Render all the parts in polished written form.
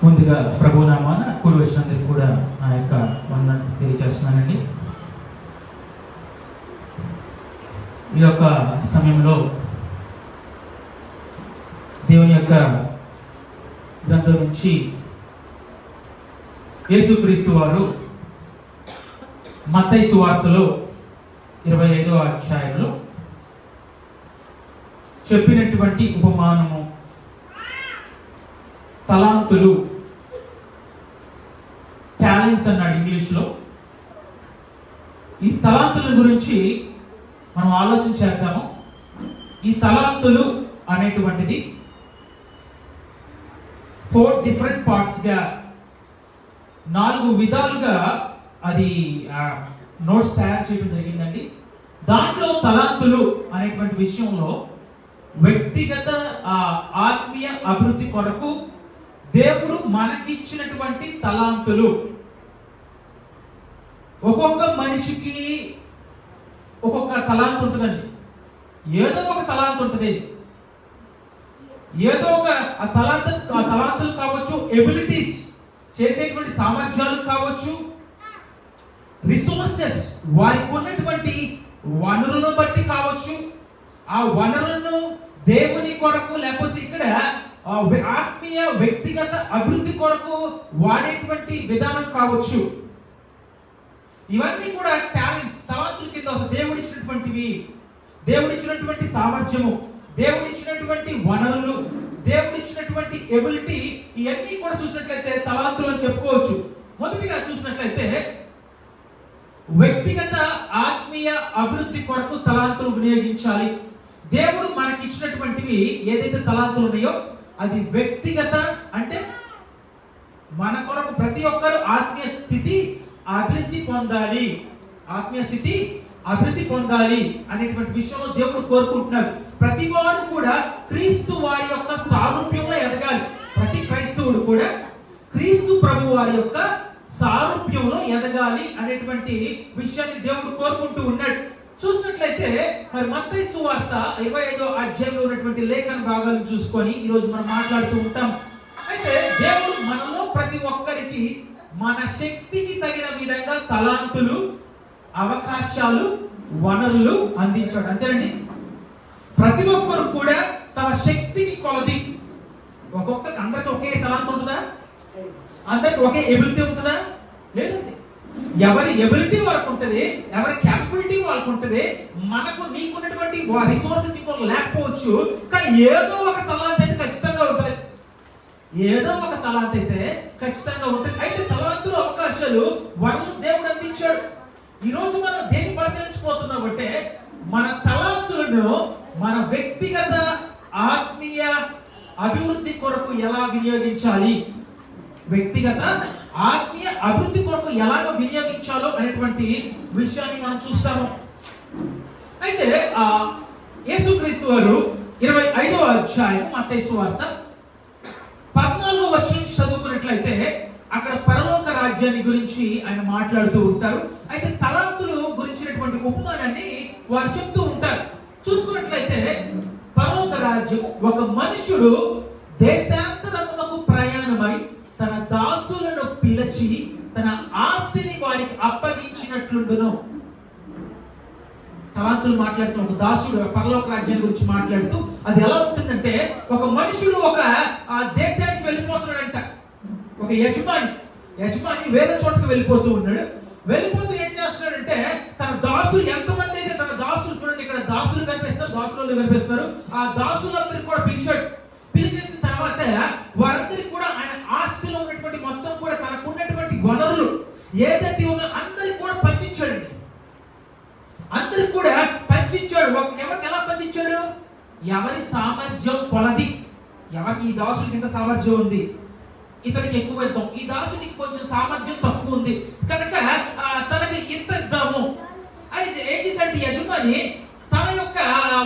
ముందుగా ప్రభునామాన కూడి వచ్చినందుకు కూడా నా యొక్క వందనాలు తెలియజేస్తున్నానండి. ఈ యొక్క సమయంలో దేవుని యొక్క గ్రంథం నుంచి యేసుక్రీస్తు వారు మత్తయి సువార్తలో 25వ అధ్యాయంలో చెప్పినటువంటి ఉపమానము తలాంతులు, టాలెంట్స్ అన్నాడు ఇంగ్లీష్లో. ఈ తలాంతుల గురించి మనం ఆలోచన చేద్దాము. ఈ తలాంతులు అనేటువంటిది 4 డిఫరెంట్ పార్ట్స్గా 4 విధాలుగా అది నోట్స్ తయారు చేయడం జరిగిందండి. దాంట్లో తలాంతులు అనేటువంటి విషయంలో వ్యక్తిగత ఆత్మీయ అభివృద్ధి కొరకు దేవుడు మనకిచ్చినటువంటి తలాంతులు. ఒక్కొక్క మనిషికి ఒక్కొక్క తలాంతు ఉంటుందండి. ఏదో ఒక తలాంతు ఉంటుంది. ఏదో ఒక తలాంతులు కావచ్చు, ఎబిలిటీస్ చేసేటువంటి సామర్థ్యాలు కావచ్చు, రిసోర్సెస్ వారికి ఉన్నటువంటి వనరులను బట్టి కావచ్చు, ఆ వనరులను దేవుని కొరకు లేకపోతే ఇక్కడ ఆత్మీయ వ్యక్తిగత అభివృద్ధి కొరకు వాడేటువంటి విధానం కావచ్చు. ఇవన్నీ కూడా టాలెంట్స్, తలాంతుల కింద దేవుడిచ్చినటువంటివి. దేవుడిచ్చినటువంటి సామర్థ్యము, దేవుడిచ్చినటువంటి వనరులు, దేవుడిచ్చినటువంటి ఎబిలిటీ, ఇవన్నీ కూడా చూసినట్లయితే తలాంతులు అని చెప్పుకోవచ్చు. మొదటిగా చూసినట్లయితే వ్యక్తిగత ఆత్మీయ అభివృద్ధి కొరకు తలాంతులు వినియోగించాలి. దేవుడు మనకి ఇచ్చినటువంటివి ఏదైతే తలాంతులు ఉన్నాయో అది వ్యక్తిగత, అంటే మన కొరకు ప్రతి ఒక్కరు ఆత్మీయ స్థితి అభివృద్ధి పొందాలి, ఆత్మీయ స్థితి అభివృద్ధి పొందాలి అనేటువంటి విషయంలో దేవుడు కోరుకుంటున్నారు. ప్రతి వారు కూడా క్రీస్తు వారి యొక్క సారూప్యంలో ఎదగాలి. ప్రతి క్రైస్తవుడు కూడా క్రీస్తు ప్రభు వారి యొక్క సారూప్యంలో ఎదగాలి అనేటువంటి విషయాన్ని దేవుడు కోరుకుంటూ ఉన్నాడు. చూసినట్లయితే మరి మత్తయి సువార్త 25వ అధ్యాయంలో ఉన్నటువంటి లేఖన భాగాలను చూసుకొని ఈరోజు మనం మాట్లాడుతూ ఉంటాం. అయితే దేవుడు మనలో ప్రతి ఒక్కరికి మన శక్తికి తగిన విధంగా తలాంతులు, అవకాశాలు, వనరులు అందించాడు. అంతేనండి. ప్రతి ఒక్కరు కూడా తమ శక్తికి కొలది. ఒక్కొక్కరికి అందరికి ఒకే తలాంతు ఉంటుందా? అందరికి ఒకే ఎబిలిటీ ఉంటుందా? లేదండి. ఎవరి ఎబిలిటీ వాళ్ళకు ఉంటుంది, ఎవరి క్యాపబిలిటీ వాళ్ళకు ఉంటుంది. మనకు నీకున్నటువంటి రిసోర్సెస్ ఇంకో లేకపోవచ్చు, కానీ ఏదో ఒక తలాంత్ అయితే ఖచ్చితంగా ఉంటుంది. ఏదో ఒక తలాంత్ అయితే ఖచ్చితంగా ఉంటుంది. అయితే తలాంతులు, అవకాశాలు, వనరులు దేవుడు అందించాడు. ఈరోజు మనం దేన్ని పరిశీలించిపోతున్నామంటే మన తలాంతులను మన వ్యక్తిగత ఆత్మీయ అభివృద్ధి కొరకు ఎలా వినియోగించాలి, వ్యక్తిగత ఆత్మీయ అభివృద్ధి కొరకు ఎలాగ వినియోగించాలో అనేటువంటి విషయాన్ని మనం చూస్తాము. అయితే యేసుక్రీస్తు వారు 25వ అధ్యాయం మత్తయి సువార్త 14వ వచనం చదువుకున్నట్లయితే అక్కడ పరలోక రాజ్యాన్ని గురించి ఆయన మాట్లాడుతూ ఉంటారు. అయితే తలాంతులు గురించినటువంటి ఉపమానాన్ని వారు చెప్తూ ఉంటారు. చూసుకున్నట్లయితే పరలోక రాజ్యం ఒక మనుషుడు దేశాంతరమునకు ప్రయాణమై తన దాసులను పిలిచి తన ఆస్తిని వారికి అప్పగించినట్లుండును. తలాంతులు మాట్లాడుతూ ఒక దాసుడు పరలోక రాజ్యం గురించి మాట్లాడుతూ అది ఎలా ఉంటుందంటే ఒక మనుషుడు ఒక దేశానికి వెళ్ళిపోతున్నాడంట. ఒక యజమాని వేరే చోటకి వెళ్ళిపోతూ ఉన్నాడు. వెళ్ళిపోతూ ఏం చేస్తున్నాడంటే తన దాసులు ఎంతమంది అయితే తన దాసులు, చూడండి ఇక్కడ దాసులు కనిపిస్తారు, దాసులు కనిపిస్తున్నారు. ఆ దాసులందరికీ కూడా పిలిచాడు. పిలిచేసిన తర్వాత వారందరికీ కూడా ఆయన ఆస్తిలో ఉన్నటువంటి మొత్తం కూడా తనకు ఉన్నటువంటి వనరులు ఏదైతే ఉన్నా అందరికి కూడా పంచించాడండి. అందరికి కూడా పంచించాడు. ఎవరికి ఎలా పంచించాడు? ఎవరి సామర్థ్యం కొలది. ఎవరికి ఈ దాసుడికి ఇంత సామర్థ్యం ఉంది, ఇతనికి ఎక్కువ ఇద్దాం, ఈ దాసునికి కొంచెం సామర్థ్యం తక్కువ ఉంది కనుక తనకి ఇంత ఇద్దాము. అయితే ఏం చేశాడు యజమాని తన యొక్క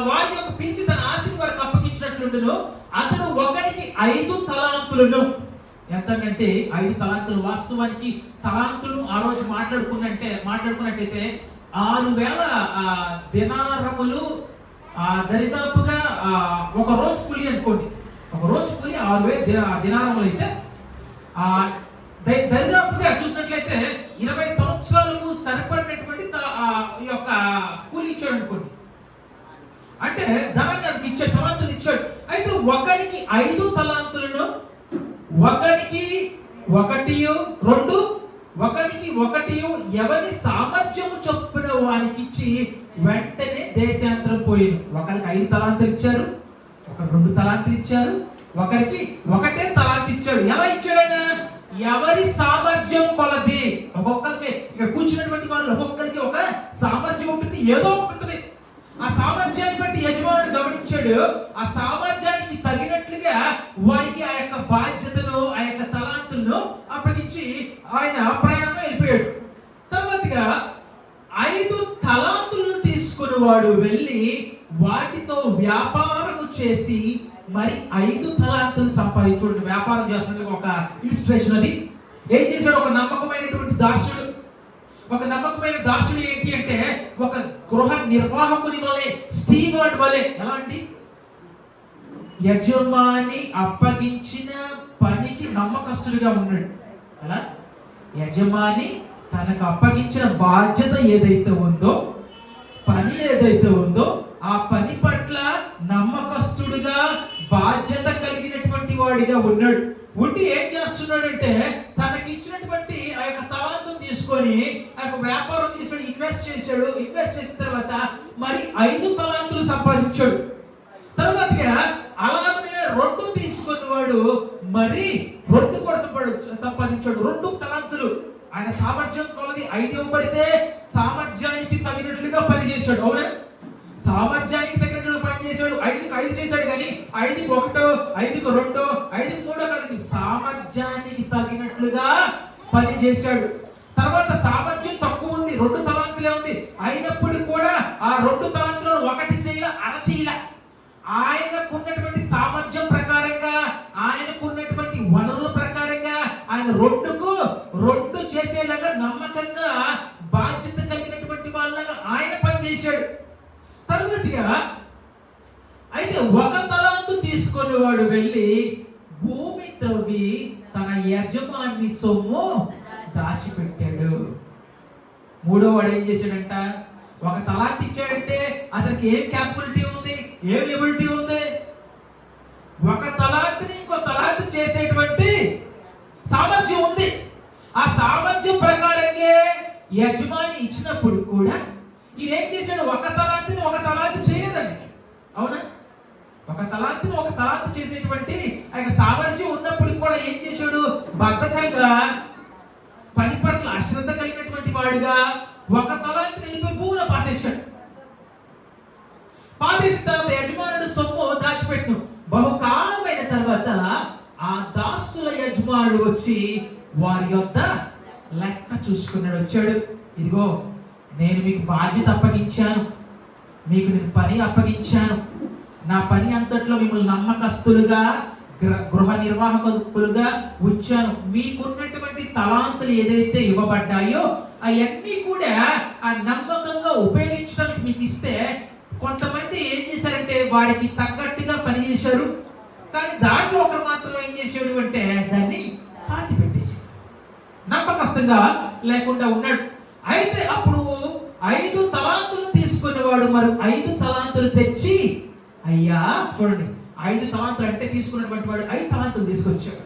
వారి యొక్క పిలిచి తన ఆస్తిని వారికి అప్పగించినట్లుండును. అతను ఒకరికి 5 తలాంతులను, ఎంతంటే 5 తలాంతులు. వాస్తవానికి తలాంతులు ఆ రోజు మాట్లాడుకున్నట్టయితే 6000 దినారములు, దరిదాపుగా ఒక రోజు కూలి అనుకోండి. ఒక రోజు కూలి 6000 దినారములు అయితే ఆ దరిదాపుగా చూసినట్లయితే 20 సంవత్సరాలకు సరిపడినటువంటి ఈ యొక్క కూలి ఇచ్చాడు అనుకోండి. అంటే ధనాన్ని ఇచ్చాడు, తలాంతులు ఇచ్చాడు. అయితే ఒకరికి 5 తలాంతులను, ఒకరికి 1 2, ఒకరికి 1 ఎవరి సామర్థ్యము చొప్పున వానికి ఇచ్చి వెంటనే దేశాంతరం పోయింది. ఒకరికి 5 తలాంతులు ఇచ్చారు, ఒకరికి 2 తలాంతులు ఇచ్చారు, ఒకరికి 1 తలాంతు ఇచ్చాడు. ఎలా ఇచ్చాడు ఆయన? ఎవరి సామర్థ్యం కొలది. ఒక్కొక్కరికి ఇక్కడ కూర్చున్నటువంటి వాళ్ళు ఒక్కొక్కరికి ఒక సామర్థ్యం ఉంటుంది, ఏదో ఒకటి ఉంటుంది. ఆ సామర్థ్యాన్ని బట్టి యజమానుడు గమనించాడు. ఆ సామర్థ్యానికి తగినట్లుగా వారికి ఆ యొక్క బాధ్యతను, ఆ యొక్క తలాంతులను అప్పగించి ఆయన ప్రయాణం వెళ్ళిపోయాడు. తర్వాతగా 5 తలాంతులను తీసుకుని వాడు వెళ్ళి వాటితో వ్యాపారము చేసి మరి 5 తలాంతులు సంపాదించుడు. వ్యాపారం చేస్తున్న ఒక ఇలిస్ట్రేషన్ అది. ఏం చేశాడు? ఒక నమ్మకమైనటువంటి దాసుడు, ఒక నమ్మకమైన దాసుడు ఏంటి అంటే ఒక గృహ నిర్వాహకుని వలె, స్టీవర్డ్ వలె. ఎలా అండి? యజమాని అప్పగించిన పనికి నమ్మకస్తుడిగా ఉన్నాడు. అలా యజమాని తనకు అప్పగించిన బాధ్యత ఏదైతే ఉందో, పని ఏదైతే ఉందో, ఆ పని పట్ల నమ్మకస్తుడిగా, బాధ్యత కలిగినటువంటి వాడిగా ఉన్నాడు. ఉండి ఏం చేస్తున్నాడంటే తనకి ఇచ్చినటువంటి ఆ యొక్క తలాంతును తీసుకొని ఆ యొక్క వ్యాపారం చేసాడు, ఇన్వెస్ట్ చేశాడు. ఇన్వెస్ట్ చేసిన తర్వాత మరి 5 తలాంతులు సంపాదించాడు. తర్వాతగా అలాగే 2 తీసుకున్న వాడు మరి 2 కూడా సంపాదించాడు. 2 తలాంతులు. ఆయన సామర్థ్యం కొలది 5 ఇవ్వబడితే సామర్థ్యానికి తగినట్లుగా పనిచేశాడు. అవునా? సామర్థ్యానికి తగినట్లుగా పనిచేశాడు. 5కి 5 చేశాడు, కానీ 5కి 1, 5కి 2, 5కి 3 కాదు, సామర్థ్యానికి తగినట్లుగా పని చేశాడు. తర్వాత సామర్థ్యం తక్కువ ఉంది, 2 తలాంతులే ఉంది. అయినప్పటికీ కూడా ఆ 2 తలాంతులో 1 చేయాల, అర చేయాల. ఆయనకున్నటువంటి సామర్థ్యం ప్రకారంగా, ఆయనకున్నటువంటి వనరుల ప్రకారంగా ఆయన 2కు 2 చేసేలాగా నమ్మకంగా, బాధ్యత కలిగినటువంటి వాళ్ళగా ఆయన పనిచేశాడు. తరువాతిగా అయితే 1 తలాంతు తీసుకొని వాడు వెళ్ళి భూమి త్రవ్వి తన యజమాని సొమ్ము దాచిపెట్టాడు. 3వ వాడు ఏం చేశాడంట? 1 తలాంతు ఇచ్చాడంటే అతనికి ఏం క్యాపబిలిటీ ఉంది, ఏం ఎబిలిటీ ఉంది? 1 తలాంతుని ఇంకో తలాంతు చేసేటువంటి సామర్థ్యం ఉంది. ఆ సామర్థ్యం ప్రకారంగా యజమాని ఇచ్చినప్పుడు కూడా ఈయన ఏం చేశాడు? 1 తలాంతుని 1 తలాంతు చేయలేదండి. అవునా? 1 తలాంతుని 1 తలాంతు చేసేటువంటి ఆయన సామర్థ్యం ఉన్నప్పుడు కూడా ఏం చేశాడు? బద్ధకంగా, పని పట్ల అశ్రద్ధ కలిగినటువంటి వాడుగా 1 తలాంతుని వెళ్ళిపోయి భూమిలో పాతేశాడు. పాతేసిన తర్వాత యజమానుడు సొమ్ము దాచిపెట్టును. బహుకాలమైన తర్వాత ఆ దాసుల యజమానుడు వచ్చి వారి యొక్క లెక్క చూసుకున్నాడు. వచ్చాడు, ఇదిగో నేను మీకు బాధ్యత అప్పగించాను, మీకు నేను పని అప్పగించాను, నా పని అంతట్లో మిమ్మల్ని నమ్మకస్తులుగా, గృహ నిర్వాహకులుగా ఉంచాను. మీకున్నటువంటి తలాంతులు ఏదైతే ఇవ్వబడ్డాయో అవన్నీ కూడా ఆ నమ్మకంగా ఉపయోగించడానికి మీకు ఇస్తే, కొంతమంది ఏం చేశారంటే వారికి తగ్గట్టుగా పని చేశారు, కానీ దాంట్లో ఒకరు మాత్రం ఏం చేశాడు అంటే దాన్ని పాతి పెట్టేసి నమ్మకస్తుగా లేకుండా ఉన్నాడు. అయితే అప్పుడు 5 తలాంతులు తీసుకునేవాడు మరి 5 తలాంతులు తెచ్చి, అయ్యా చూడండి, 5 తలాంతులు అంటే తీసుకున్నటువంటి వాడు 5 తలాంతులు తీసుకొచ్చాడు.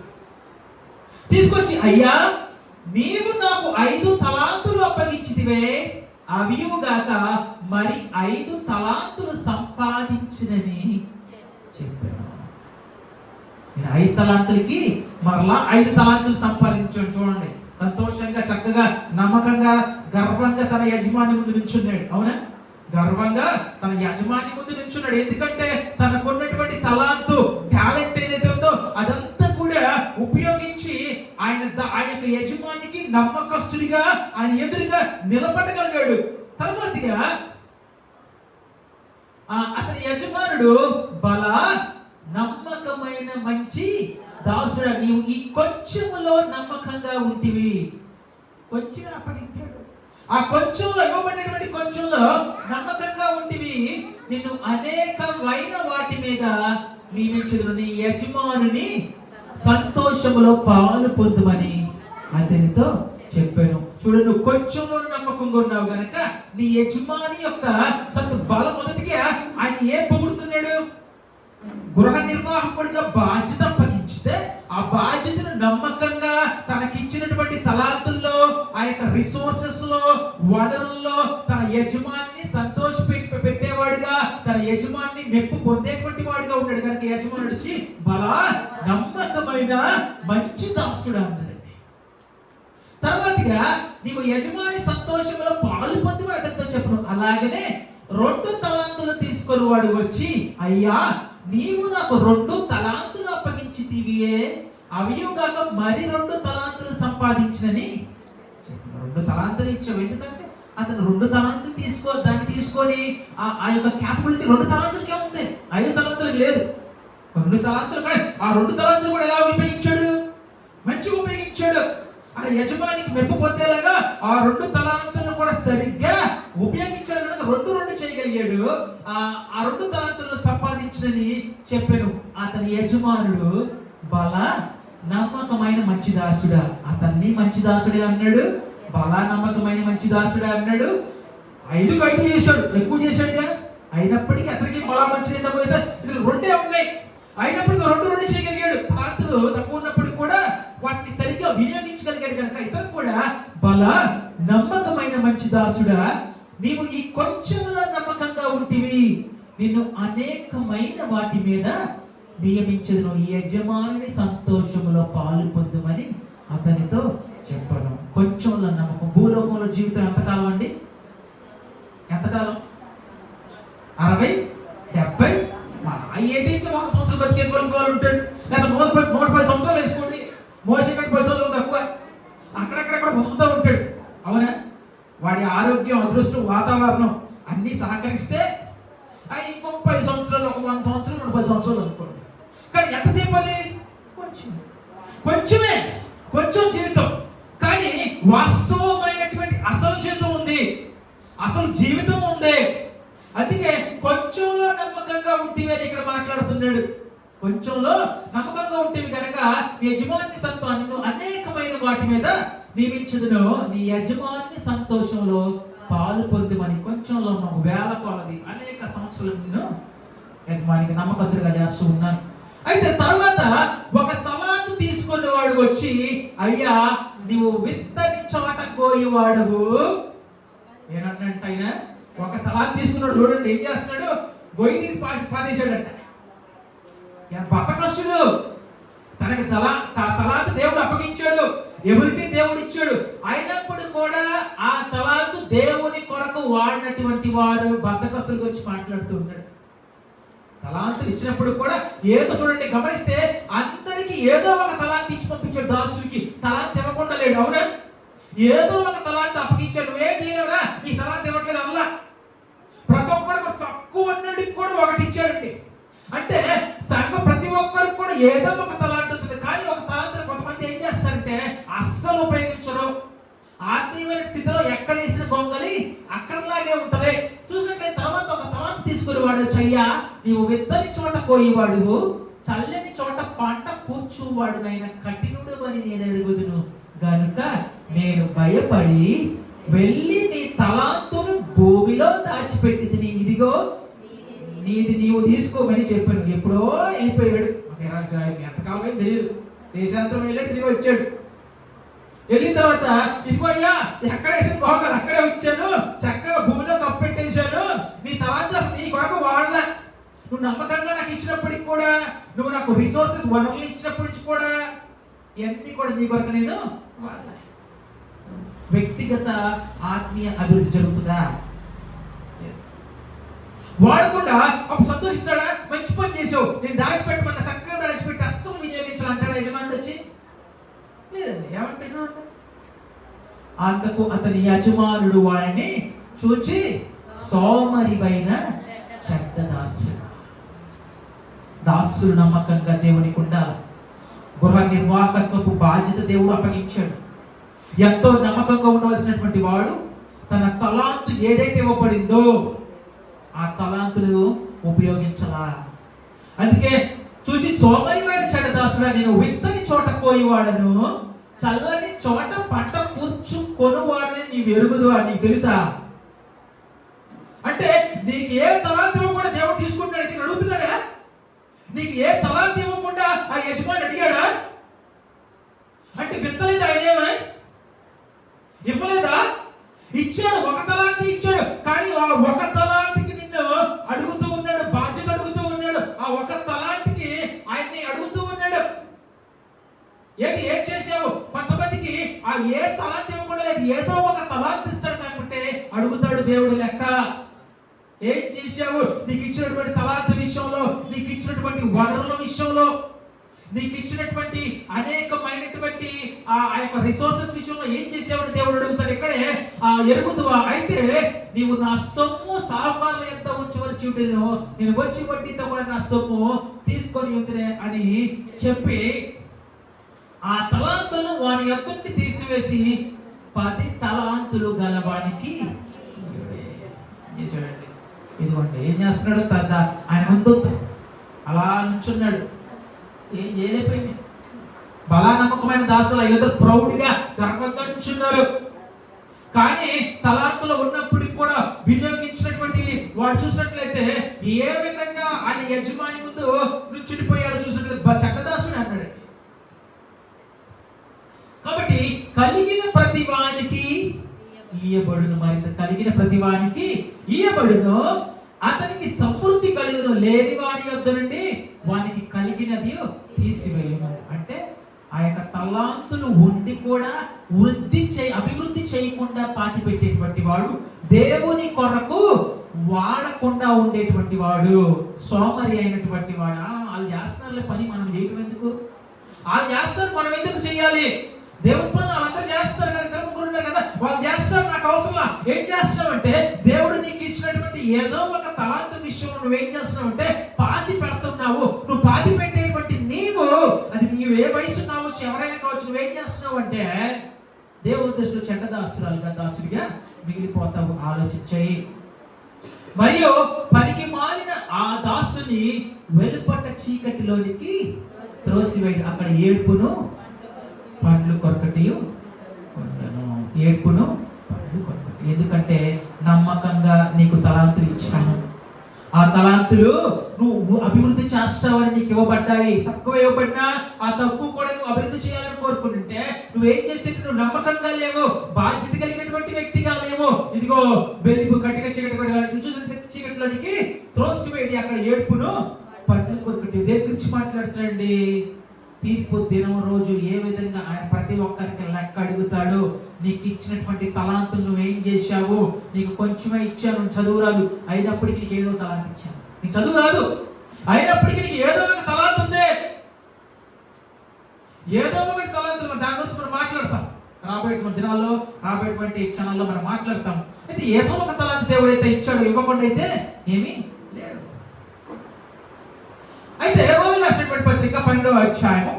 తీసుకొచ్చి, అయ్యా నీవు నాకు 5 తలాంతులు అప్పగించితివే, అవియుగాక మరి 5 తలాంతులు సంపాదించినని చెప్పాను. నేను 5 తలాంతులకి మరలా 5 తలాంతులు సంపాదించాను. చూడండి, సంతోషంగా, చక్కగా, నమ్మకంగా, గర్వంగా తన యజమాని ముందు నిల్చున్నాడు. అవునా? గర్వంగా తన యజమాని ముందు నిల్చున్నాడు. ఎందుకంటే తనకున్నటువంటి తలాంతు, టాలెంట్ ఏదైతే ఉందో అదంతా కూడా ఉపయోగించి ఆయన యజమానికి నమ్మకస్తుడిగా ఆయన ఎదురుగా నిలబడగలిగాడు. తర్వాతగా అతని యజమానుడు, బల నమ్మకమైన మంచి దాసుడా, నీవు ఈ కొంచెములో నమ్మకంగా ఉంటివి. కొంచెం అప్పగించాడు. ఆ కొంచెంలో, ఇవ్వబడినటువంటి కొంచెంలో నమ్మకంగా ఉంటివి, నిన్ను అనేకమైన వాటి మీద నియమించుదును. నీ యజమానుని సంతోషములో పాలు పొందుమని అతనితో చెప్పాను. చూడు, నువ్వు కొంచెంలో నమ్మకంగా ఉన్నావు గనక నీ యజమాని యొక్క మొదటిగా ఆయన ఏ పొగుడుతున్నాడు? గృహ నిర్వాహకుడిగా బాధ్యత అప్పగించితే ఆ బాధ్యతను నమ్మకంగా తనకిచ్చినటువంటి తలాంతుల్లో, ఆ యొక్క రిసోర్సెస్ లో, వనరుల్లో తన యజమాన్ని సంతోష పెట్టేవాడుగా, తన యజమాన్ని మెప్పు పొందేటువంటి వాడుగా ఉన్నాడు కనుక యజమానుడు వచ్చి బలా నమ్మకమైన మంచి దాసుడు అన్నాడండి. తర్వాతగా నీవు యజమాని సంతోషంలో పాలు పొంది అతనితో చెప్పను. అలాగనే 2 తలాంతులు తీసుకొని వాడు వచ్చి, అయ్యా నీవు నాకు 2 తలాంతులు అప్పగించితివియే, అవియుగాక మరి 2 తలాంతులు సంపాదించినని. 2 తలాంతులు ఇచ్చావు, ఎందుకంటే అతను 2 తలాంతులు దాన్ని తీసుకొని ఆ యొక్క క్యాపబిలిటీ 2 తలాంతులకే ఉంది, 5 తలాంతులకు లేదు. 2 తలాంతులు కానీ ఆ 2 తలాంతులు కూడా ఎలా ఉపయోగించాడు? మంచిగా ఉపయోగించాడు. ఆ యజమానికి మెప్పు పొందేలాగా ఆ 2 తలాంతులను కూడా సరిగ్గా ఉపయోగించాడు కనుక 2 చేయగలిగాడు. ఆ 2 తలాంతులను సంపాదించదని చెప్పాను. అతని యజమానుడు బల నమ్మకమైన మంచి దాసుడా, అతన్ని మంచి దాసుడే అన్నాడు, బల నమ్మకమైన మంచి దాసుడే అన్నాడు. 5కు 5 చేశాడు, ఎక్కువ చేశాడుగా. అయినప్పటికీ అతనికి బలా మంచిది ఇది 2 ఉన్నాయి. అయినప్పటికీ 2 చేయగలిగాడు. తలాంతులు తక్కువ ఉన్నప్పటికీ కూడా వాటిని సరిగ్గా వినియోగించగలిగాడు కనుక ఇతను కూడా బల నమ్మకమైన మంచి దాసుడా, నీవు ఈ కొంచెంలో నమ్మకంగా ఉంటివి, నిన్ను అనేకమైన వాటి మీద నియమించదును, ఈ యజమాని సంతోషములో పాలు పొందుమని అతనితో చెప్పను. కొంచెంలో నమ్మకం. భూలోకంలో జీవితం ఎంతకాలం అండి? ఎంతకాలం? 60, 70, ఏదైతే 100 సంవత్సరాలు బతికే వాళ్ళు ఉంటాడు. లేదా 110 సంవత్సరాలు వేసుకోండి, మోసే 10 సంవత్సరాలు తక్కువ, అక్కడక్కడ పొందుతూ ఉంటాడు. అవునా? వాడి ఆరోగ్యం, అదృష్టం, వాతావరణం అన్ని సహకరిస్తే ఇంకొక 10 సంవత్సరాలు, ఒక 100 సంవత్సరాలు, 10 సంవత్సరాలు అనుకోండి. కానీ ఎంతసేపు అది? కొంచెమే, కొంచెం జీవితం. కానీ వాస్తవమైనటువంటి అసలు జీవితం ఉంది, అసలు జీవితం ఉంది. అందుకే కొంచెంలో నమ్మకంగా ఉంటేవి అని ఇక్కడ మాట్లాడుతున్నాడు. కొంచెంలో నమ్మకంగా ఉంటేవి కనుక నీ యజమాని సంతోషం అనేకమైన వాటి మీద నియమించదును, నీ యజమాని సంతోషంలో పాలు పొందుమని. కొంచెంలో మనం వేల కొలది అనేక సంవత్సరాలు నేను యజమానికి నమ్మకస్తులుగా చేస్తూ ఉన్నాను. అయితే తర్వాత ఒక తలాంతు తీసుకున్న వాడు వచ్చి, అయ్యా నీవు విత్తని చోట కోయివాడవు. ఏనంటే ఆయన ఒక తలాంతు తీసుకున్నాడు. చూడండి ఏం చేస్తున్నాడు? గొయ్యి తీసి పాదేశాడంట. బతకస్తుడు. తనకి తలాంతు దేవుడు అప్పగించాడు, ఎవరికి దేవుడు ఇచ్చాడు. అయినప్పుడు కూడా ఆ తలాంతు దేవుని కొరకు వాడినటువంటి వారు బద్ధకస్తుల గురించి మాట్లాడుతూ ఉన్నాడు. తలాంతులు ఇచ్చినప్పుడు కూడా ఏదో చూడండి, గమనిస్తే అందరికి ఏదో ఒక తలాంతు ఇచ్చి పంపించాడు. దాసుడికి తలాంతు ఇవ్వకుండా లేడు. అవునా? ఏదో ఒక తలాంతు అప్పగించాడు. నువ్వేం చేయలేవురా, ఈ తలాంతు ఇవ్వట్లేదు అల్లా. ప్రతి ఒక్కరికి తక్కువ అన్నడికి కూడా ఒకటి ఇచ్చాడండి. అంటే సంఘం ప్రతి ఒక్కరికి కూడా ఏదో ఒక తలాంటు ఉంటుంది. కానీ ఒక తలాంతుని కొంతమంది ఏం చేస్తారంటే అస్సలు ఉపయోగించరు. ఆత్మీయమైన స్థితిలో ఎక్కడ వేసిన గొంగలి అక్కడలాగే ఉంటది. చూసినట్లయితే తర్వాత ఒక తలాంతు తీసుకునేవాడు, చయ్యా నీవు విత్తని చోట కోయివాడు, చల్లని చోట పంట కూర్చువాడు, నైనా కఠినుడు అని నేను ఎరుగుదును గనుక నేను భయపడి వెళ్ళి నీ తలాంతును భూమిలో దాచిపెట్టి తిని, ఇదిగో నీది నీవు తీసుకోమని చెప్పాను. ఎప్పుడో వెళ్ళిపోయాడు. ఎంతకాలం తెలియదు. దేశాంతరం వెళ్ళాడు, తిరిగి వచ్చాడు. వెళ్ళిన తర్వాత ఇదిగో అయ్యా ఎక్కడ వేసిన గోకలు అక్కడే వచ్చాను, చక్కగా భూమిలో కప్పెట్టేశాను, నీ తలాంతు అసలు నీ కొరకు వాడలా. నువ్వు నమ్మకంగా నాకు ఇచ్చినప్పటికి కూడా, నువ్వు నాకు రిసోర్సెస్ వనరులు ఇచ్చినప్పటికి కూడా ఇవన్నీ కూడా నీ కొరకు నేను వాడలా. వ్యక్తిగత ఆత్మీయ అభివృద్ధి జరుగుతుందా? వాడకుండా అప్పుడు సంతోషిస్తాడా? మంచి పని చేసావు, నేను దాచిపెట్టమన్నా చక్కగా దాచిపెట్టి అస్సలు వినియోగించాలంటాడా యజమాని వచ్చి? లేదండి. ఏమంటాడు? అందుకు అతని యజమానుడు వాడిని చూచి సోమరివైన చెడ్డ దాసుడు. దాసుడు నమ్మకంగా దేవునికి ఉండాలి. గృహ నిర్వాహకత్వపు బాధ్యత దేవుడు అప్పగించాడు. ఎంతో నమ్మకంగా ఉండవలసినటువంటి వాడు తన తలాంతు ఏదైతే ఇవ్వబడిందో ఆ తలాంతులు ఉపయోగించాలా. అందుకే చూచి సోమరివాడి చెడ్డదాసుడా, నేను విత్తని చోట కోయివాడను, చల్లని చోట పంట కూర్చుకొనువాడని నీవు ఎరుగుదు అని నీకు తెలుసా? అంటే నీకు ఏ తలాంతి ఇవ్వకుండా దేవుడు తీసుకుంటాడు నీకు అడుగుతున్నాడా? నీకు ఏ తలాంతి ఇవ్వకుండా ఆ యజమాని అడిగాడా? అంటే విత్తలేదు ఆయనేమా? ఇవ్వలేదా? ఇచ్చాడు, ఒక తలాంతి ఇచ్చాడు. కానీ ఆ ఒక తలాంతికి నిన్ను అడుగుతూ ఉన్నాడు, బాధ్యత అడుగుతూ ఉన్నాడు. ఆ ఒక తలాంతికి ఆయన్ని అడుగుతూ ఉన్నాడు, ఏం చేసావు? కొంతమందికి ఆ ఏ తలాంతి ఇవ్వకుండా లేదు, ఏదో ఒక తలాంతి ఇస్తాడు కాబట్టి అడుగుతాడు దేవుడు లెక్క. ఏం చేశావు? నీకు ఇచ్చినటువంటి తలాంతి విషయంలో, నీకు ఇచ్చినటువంటి వనరుల విషయంలో, నీకు ఇచ్చినటువంటి అనేకమైనటువంటి ఆ యొక్క రిసోర్సెస్ విషయంలో ఏం చేసావని దేవుడు అడుగుతాడు. ఇక్కడే ఎరుగుదువా? అయితే నీవు నా సొమ్ము సాహుకారులు ఎంత ఉంచవలసి ఉంటుందో, నేను వచ్చి వడ్డీతో కూడా నా సొమ్ము తీసుకొని ఉంటే అని చెప్పి ఆ తలాంతులు వారి యొక్కటి తీసివేసి 10 తలాంతులు గలవానికి చూడండి. ఇదిగోండి ఏం చేస్తున్నాడు? ఆయన ముందు అలా నుంచున్నాడు, ఏం చేయలేకపోయింది. బలా నమ్మకమైన దాసులు ఏదో ప్రౌడ్గా గర్వంగా నుంచున్నారు. కానీ తలాంతులు ఉన్నప్పటికీ కూడా వినియోగించినటువంటి వాడు చూసినట్లయితే ఏ విధంగా ఆయన యజమాని ముందు నుంచుడిపోయాడు చూసినట్లయితే చెడ్డదాసుడు అన్నాడు. కాబట్టి కలిగిన ప్రతివానికి ఇయ్యబడును, మరింత కలిగిన ప్రతివానికి ఇయ్యబడును, అతనికి సమృద్ధి కలుగును, లేని వారి యొద్ద నుండి వానికి కలిగినది తీసివేయము. అంటే ఆ యొక్క తలాంతులు ఉండి కూడా అభివృద్ధి చేయకుండా పాతి పెట్టేటువంటి వాడు, దేవుని కొరకు వాడకుండా ఉండేటువంటి వాడు సోమరి అయినటువంటి వాడు. వాళ్ళు చేస్తున్నారు పని, మనం చేయటం ఎందుకు? వాళ్ళు చేస్తారు, మనం ఎందుకు చేయాలి? దేవుడి పని వాళ్ళందరూ చేస్తారు కదా, ఇద్దరు ముగ్గురు ఉన్నారు కదా, వాళ్ళు చేస్తారు, నాకు అవసరం. ఏం చేస్తావంటే దేవుడు నీకు ఇచ్చినటువంటి ఏదో ఒక తలాంతు విషయంలో నువ్వేం చేస్తున్నావంటే పాతి పెడుతున్నావు. నువ్వు పాతి పెట్టేటువంటి నీవు, అది నీవు ఏ వయసు కావచ్చు, ఎవరైనా కావచ్చు, నువ్వేం చేస్తున్నావు అంటే దేవుడి దృష్టిలో చెడ్డదాసురాలుగా దాసుడిగా మిగిలిపోతావు. ఆలోచించాయి. మరియు పనికి మాలిన ఆ దాసుని వెలుపట చీకటిలోనికి త్రోసివేయడు, అక్కడ ఏడుపును పండ్లు కొరకటి ఉండను. ఏడుపును పండ్లు కొరకటి. ఎందుకంటే నమ్మకంగా నీకు తలాంతులు ఇచ్చాను. ఆ తలాంతులు నువ్వు అభివృద్ధి చేస్తావని నీకు ఇవ్వబడ్డాయి. తక్కువ ఇవ్వబడినా ఆ తక్కువ కూడా నువ్వు అభివృద్ధి చేయాలని కోరుకుంటుంటే నువ్వేం చేసి నువ్వు నమ్మకంగా లేవు, బాధ్యత కలిగినటువంటి వ్యక్తిగా లేవు. ఇదిగో వెలుగు గట్టిగా చీకటి చూసిన చీకటిలోనికి త్రోసివేయడి, అక్కడ ఏడుపును పండ్లు కొరకటి. దేని గురించి మాట్లాడుతున్నాండి? తీర్పు దినం రోజు ఏ విధంగా ఆయన ప్రతి ఒక్కరికి లెక్క అడుగుతాడు. నీకు ఇచ్చినటువంటి తలాంతులు నువ్వేం చేశావు? నీకు కొంచెమే ఇచ్చాను, చదువు రాదు, అయినప్పటికీ నీకు ఏదో తలాంత ఇచ్చాను. నీకు చదువు రాదు, అయినప్పటికీ నీకు ఏదో ఒక తలాంత ఉంది, ఏదో ఒకటి తలాంతులు. దాని గురించి మనం మాట్లాడతాం రాబోయేటువంటి దినాల్లో, రాబోయేటువంటి క్షణాల్లో మనం మాట్లాడతాం. అయితే ఏదో ఒక తలాంత దేవుడైతే ఇచ్చాడు, ఇవ్వకుండా అయితే ఏమీ లేడు. అయితే రోమీయులకు రాసినటువంటి పత్రిక 12వ అధ్యాయము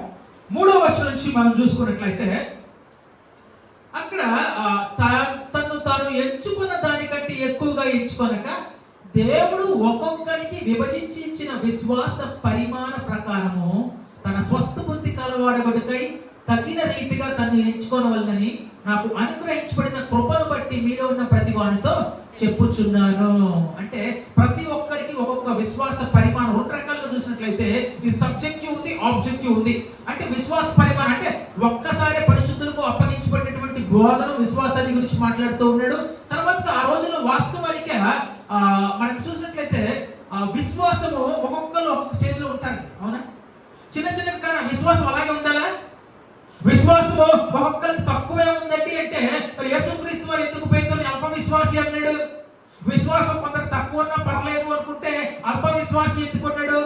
3వ వచనం నుంచి మనం చూసుకున్నట్లయితే అక్కడ తను తాను ఎంచుకున్న దానికంటే ఎక్కువగా ఎంచుకొనక దేవుడు ఒక్కొక్కరికి విభజించి ఇచ్చిన విశ్వాస పరిమాణ ప్రకారము తన స్వస్థ బుద్ధి కలవాడగొడుకై తగిన రీతిగా తను ఎంచుకోనవలనని నాకు అనుగ్రహించబడిన కృపను బట్టి మీలో ఉన్న ప్రతి వానితో చెప్పుచున్నాను. అంటే ప్రతి ఒక్కరికి ఒక్కొక్క విశ్వాస పరిమాణం. 2 రకాలుగా చూసినట్లయితే ఇది సబ్జెక్టివ్ ఉంది, ఆబ్జెక్టివ్ ఉంది. అంటే విశ్వాస పరిమాణం అంటే ఒక్కసారి పరిశుద్ధులకు అప్పగించబడినటువంటి బోధన విశ్వాసాన్ని గురించి మాట్లాడుతూ ఉన్నాడు. తర్వాత ఆ రోజుల్లో వాస్తవానికి మనం చూసినట్లయితే విశ్వాసము ఒక్కొక్కరు ఒక్కొక్క స్టేజ్ లో ఉంటారు. అవునా? చిన్న చిన్న కానీ విశ్వాసం అలాగే ఉండాలా? విశ్వాసము ఒక్కొక్కరికి తక్కువే ఉందండి అంటే మరి యేసుక్రీస్తు వారు ఎందుకు పేతురుని అల్పవిశ్వాసి అన్నాడు? విశ్వాసం కొందరు తక్కువ ఉన్నా పర్లేదు అనుకుంటే అల్పవిశ్వాసి ఎందుకున్నాడు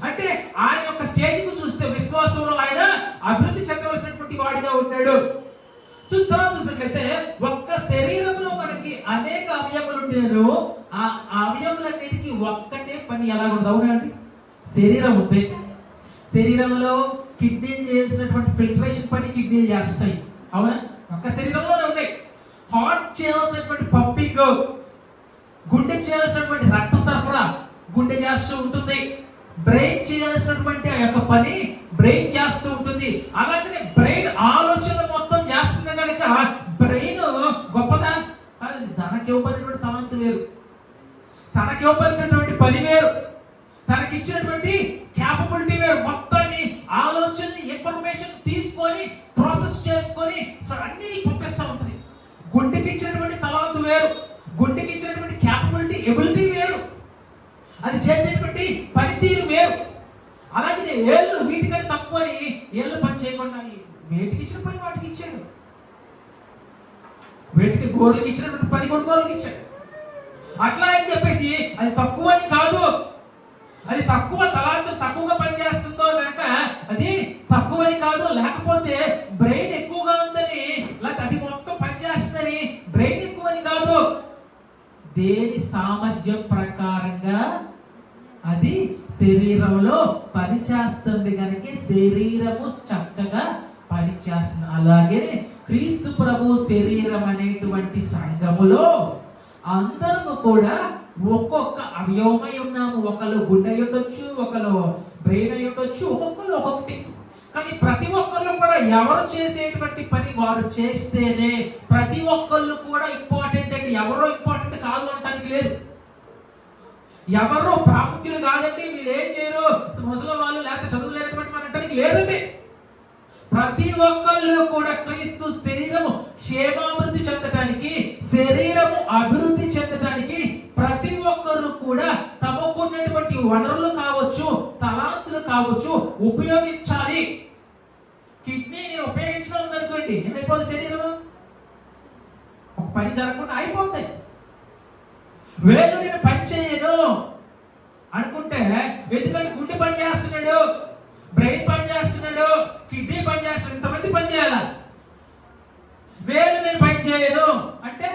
అంటే ఆయన యొక్క స్టేజ్ కు చూస్తే విశ్వాసంలో ఆయన అభివృద్ధి చెందవలసినటువంటి వాడిగా ఉన్నాడు. చూసినట్లయితే ఒక్క శరీరంలో మనకి అనేక అవయవాలు ఉండేను, ఆ అవయవాలన్నిటికీ ఒక్కటే పని ఎలా ఉండదు. అవునండి? శరీరం ఉంది, శరీరంలో కిడ్నీలు చేసినటువంటి ఫిల్టరేషన్ పని కిడ్నీలు చేస్తాయి. అవునా? ఒక్క శరీరంలోనే ఉన్నాయి. హార్ట్ చేయాల్సినటువంటి పంపింగ్, గుండె చేయాల్సినటువంటి రక్త సరఫరా గుండె చేస్తూ ఉంటుంది. బ్రెయిన్ చేయాల్సినటువంటి ఆ యొక్క పని బ్రెయిన్ చేస్తూ ఉంటుంది. అలాగనే బ్రెయిన్ ఆలోచన మొత్తం చేస్తుంది కనుక బ్రెయిన్ గొప్పదా కాదు. తనకి ఇవ్వబడినటువంటి తలంతు వేరు, తనకి ఇవ్వబడినటువంటి పని వేరు, తనకి ఇచ్చినటువంటి క్యాపబిలిటీ వేరు. మొత్తాన్ని ఆలోచనని ఇన్ఫర్మేషన్ తీసుకొని ప్రాసెస్ చేసుకొని అన్ని పంపిస్తూ ఉంటుంది. గుండెకి ఇచ్చినటువంటి తలాంతు వేరు, గుండెకి ఇచ్చినటువంటి క్యాపబిలిటీ ఎబిలిటీ వేరు, అది చేసేటువంటి పనితీరు వేరు. అలాగే ఏళ్ళు వీటికంటే తక్కువ అని ఏళ్ళు పని చేయకుండా వేటికి ఇచ్చిన పని వాటికి ఇచ్చాడు. వేటికి గోర్లకి ఇచ్చినటువంటి పని కూడా గోర్లకి ఇచ్చాడు. అట్లా అని చెప్పేసి అది తక్కువ అని కాదు, అది తక్కువ తలాంతు తక్కువగా పనిచేస్తుందో కనుక అది తక్కువని కాదు. లేకపోతే బ్రెయిన్ ఎక్కువగా ఉందని లేకపోతే అది మొత్తం పనిచేస్తుందని బ్రెయిన్ ఎక్కువని కాదు. దేని సామర్థ్యం ప్రకారంగా అది శరీరంలో పనిచేస్తుంది కనుక శరీరము చక్కగా పనిచేస్తుంది. అలాగే క్రీస్తు ప్రభు శరీరం అనేటువంటి సంఘములో అందరము కూడా ఒక్కొక్క అవయవమై ఉన్నాము. ఒకళ్ళు గుండె ఉండొచ్చు, ఒకళ్ళు బ్రెయిన్ అయి ఉండొచ్చు, ఒక్కొక్కరు ఒక్కొక్కటి. కానీ ప్రతి ఒక్కళ్ళు కూడా ఎవరు చేసేటువంటి పని వారు చేస్తేనే ప్రతి ఒక్కళ్ళు కూడా ఇంపార్టెంట్ అండి. ఎవరో ఇంపార్టెంట్ కాదు అనడానికి లేదు, ఎవరో ప్రాముఖ్యులు కాదండి, మీరు ఏం చేయరు ముసలి వాళ్ళు లేకపోతే చదువు లేనటువంటి మన అంటానికి లేదండి. ప్రతి ఒక్కళ్ళు కూడా క్రీస్తు శరీరము క్షేమాభివృద్ధి చెందడానికి, శరీరము అభివృద్ధి చెందడానికి ప్రతి ఒక్కరు కూడా తమకున్నటువంటి వనరులు కావచ్చు, తలాంతులు కావచ్చు ఉపయోగించాలి. కిడ్నీ నేను ఉపయోగించడం ఉందనుకోండి, ఏమైపోతుంది శరీరము? ఒక పని జరగకుండా అయిపోతాయి. వేలు నేను పని చేయను అనుకుంటే, ఎందుకంటే గుండె పని చేస్తున్నాడు, బ్రెయిన్ పని చేస్తున్నాడు, కిడ్నీ పని చేస్తున్నాడు, ఇంతమంది పని చేయాలి. వేలు నేను పని చేయను అంటే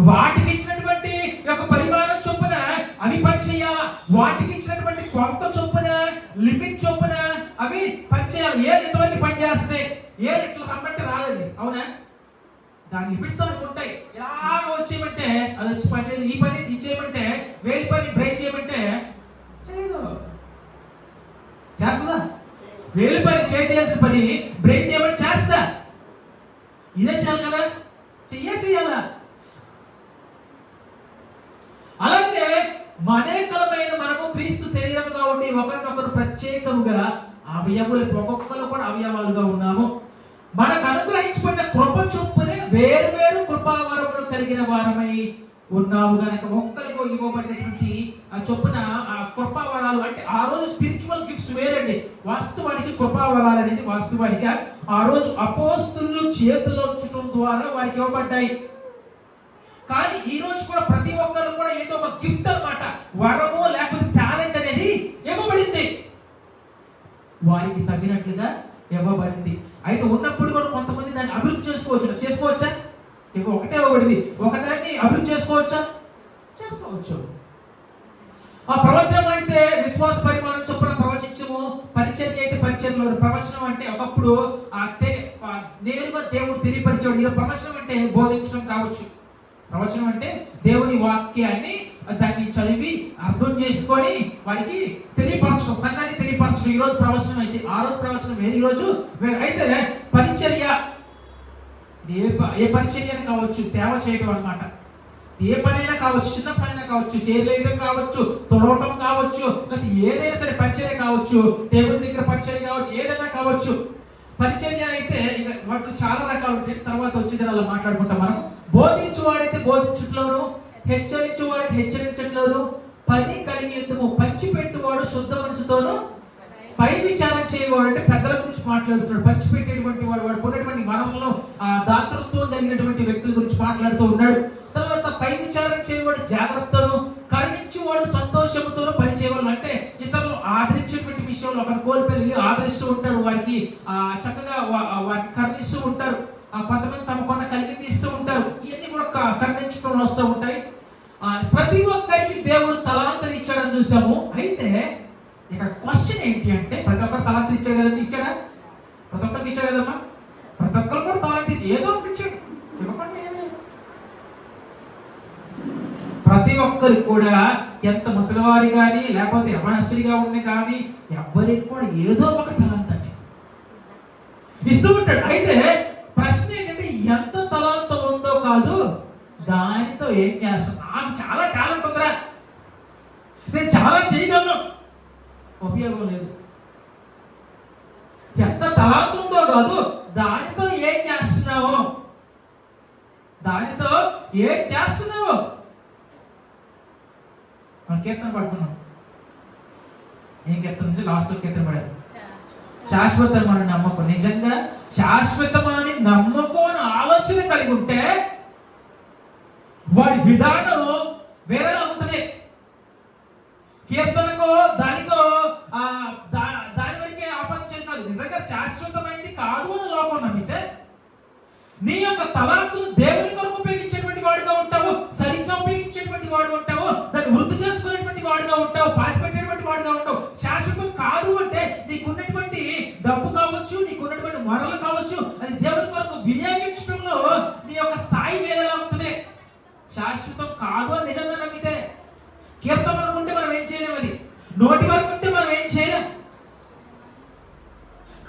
వాటికి ఇచ్చినటువంటి ఒక పరిమాణం చొప్పున అవి పని చేయాలా, వాటికి ఇచ్చినటువంటి కొలత చొప్పున లిమిట్ చొప్పున అవి పని చేయాలి. ఏది ఇంతమంది పని చేస్తున్నాయి, ఏది ఇట్లా రమ్మంటే రాదండి, అవునా? దాని లిమిట్స్ ఉంటాయి. ఇలాగ వచ్చేయమంటే అది వచ్చి పని చేయదు. ఈ పని ఇది చేయమంటే, వేలి పని బ్రేక్ చేయమంటే చేయదు. చేస్తుందా? వేలి పని చేయాల్సిన పని బ్రేక్ చేయమని చేస్తా. ఇదే చేయాలి కదా, చెయ్యాలా. అలాగే అనేకమైన మనము క్రీస్తు శరీరముగా ఉండి ఒకరినొకరు ప్రత్యేకముగా అవయవాలు, ఒక్కొక్కరు కూడా అవయవాలుగా ఉన్నాము. మనకు అనుగ్రహించబడిన కృప చొప్పునే వేరు వేరు కృపావరములు కలిగిన వారమై ఉన్నాము గనక ఒక్కరికి ఇవ్వబడినటువంటి ఆ చొప్పున ఆ కృపావరాలు అంటే ఆ రోజు స్పిరిచువల్ గిఫ్ట్స్ వేరండి. వాస్తవానికి కృపావరాలు అనేది వాస్తవానికి ఆ రోజు అపోస్తులు చేతిలో ఉంచడం ద్వారా వారికి ఇవ్వబడ్డాయి. కానీ ఈ రోజు కూడా ప్రతి ఒక్కరు కూడా ఏదో ఒక గిఫ్ట్ అన్నమాట, వరము లేకపోతే టాలెంట్ అనేది ఇవ్వబడింది, వారికి తగినట్లుగా ఇవ్వబడింది. అయితే ఉన్నప్పుడు కూడా కొంతమంది దాన్ని అభివృద్ధి చేసుకోవచ్చా? ఇక ఒకటే ఇవ్వబడింది, ఒకదాన్ని అభివృద్ధి చేసుకోవచ్చా? చేసుకోవచ్చు. ఆ ప్రవచనం అంటే విశ్వాస పరిమాణం చొప్పున ప్రవచించము, పరిచర్య అయితే పరిచర్యలో. ప్రవచనం అంటే ఒకప్పుడు నేరుగా దేవుడు తెలియపరిచేవాడు. ఇలా ప్రవచనం అంటే బోధించడం కావచ్చు. ప్రవచనం అంటే దేవుని వాక్యాన్ని దాన్ని చదివి అర్థం చేసుకొని వారికి తెలియపరచడం, సంఘాన్ని తెలియపరచడం. ఈ రోజు ప్రవచనం అయితే ఆ రోజు ప్రవచనం వేరే, ఈ రోజు అయితే పరిచర్య. ఏ పరిచర్య కావచ్చు, సేవ చేయడం అన్నమాట. ఏ పనైనా కావచ్చు, చిన్న పనైనా కావచ్చు, చేరలేయడం కావచ్చు, తొడవటం కావచ్చు, లేకపోతే ఏదైనా సరే పరిచర్య కావచ్చు, టేబుల్ దగ్గర పరిచర్య కావచ్చు, ఏదైనా కావచ్చు. పరిచర్య అయితే ఇక వాటిలో చాలా రకాలు ఉంటాయి, తర్వాత వచ్చేది అలా మాట్లాడుకుంటాం మనం. బోధించువాడైతే బోధించట్లోను, హెచ్చరించువాడైతే హెచ్చరించట్లోను, పని కలిగి యుద్ధము పంచిపెట్టువాడు శుద్ధ మనసుతోను పై విచారం చేయవాడు అంటే పెద్దల గురించి మాట్లాడుతున్నాడు. పంచిపెట్టేటువంటి వాడు, వాడు ఉన్నటువంటి మనంలో దాతృత్వం కలిగినటువంటి వ్యక్తుల గురించి మాట్లాడుతూ ఉన్నాడు. తర్వాత పై విచారం చేయవాడు జాగ్రత్తను, కరుణించేవాడు సంతోషంతోనూ పనిచేయవాళ్ళు అంటే ఇతరులు ఆదరించేటువంటి విషయంలో ఒకరి కోల్పోయి ఆదరిస్తూ ఉంటాడు, వారికి చక్కగా వారికి కరుణిస్తూ ఉంటారు. కొంతమంది తమ కొన్న కలిగి ఇస్తూ ఉంటారు. ఇవన్నీ కూడా కరుణించడం వస్తూ ఉంటాయి. ప్రతి ఒక్కరికి దేవుడు తలాంతలు ఇచ్చాడని చూసాము. అయితే ఇక్కడ క్వశ్చన్ ఏంటి అంటే, ప్రతి ఒక్కరు తలాంతలు ఇచ్చాడు కదండి, ఇచ్చాడా? ప్రతి ఒక్కరికి ఇచ్చాడు కదమ్మా, ప్రతి ఒక్కరు కూడా తలాంత ఏదో ఒకటి ఇచ్చాడు. ఇవ్వకుండా ప్రతి ఒక్క ఒక్కరికి కూడా ఎంత ముసలివారి కానీ లేకపోతే యవనస్తుడిగా ఉండి కానీ ఎవరికి కూడా ఏదో ఒక తలాంత్ అండి ఇస్తూ ఉంటాడు. అయితే ప్రశ్న ఏంటంటే ఎంత తలాంత ఉందో కాదు, దానితో ఏం చేస్తాం. నాకు చాలా టాలెంట్ ఉందిరా, నేను చాలా చేయగలను, ఉపయోగం లేదు. ఎంత తలాంత ఉందో కాదు, దానితో ఏం చేస్తున్నావు, దానితో ఏం చేస్తున్నావు. మనం కీర్తన పడుతున్నాం. ఏం కీర్తన అంటే లాస్ట్లో కీర్తన పడారు, శాశ్వతమైన నమ్మకం. నిజంగా శాశ్వతమైన నమ్మకం ఆలోచన కలిగి ఉంటే వాడి విధానం వేరేలా ఉంటుంది. కీర్తనకో దానికో దాని వరకే ఆపంచం కాదు, నిజంగా శాశ్వతమైనది కాదు అని లోపం నమ్మితే నీ యొక్క తలాంతులు దేవుని కొరకు ఉపయోగించేటువంటి వాడుగా ఉంటావు, సరిగ్గా ఉపయోగించేటువంటి వాడు ఉంటావు, దాన్ని వృద్ధి చేసుకునేటువంటి వాడుగా ఉంటావు, పాతి పెట్టేటువంటి వాడుగా ఉంటావు. శాశ్వతం కాదు అంటే నీకున్నటువంటి డబ్బు కావచ్చు, నీకున్నటువంటి వనరులు కావచ్చు, అది దేవుని కొరకు వినియోగించడంలో నీ యొక్క స్థాయి వేరేలా ఉంటుంది. శాశ్వతం కాదు అని నిజంగా నమ్మితే కీర్తన అనుకుంటే మనం ఏం చేయలేము, అది నోటి వరకు ఉంటే మనం ఏం చేయలేం.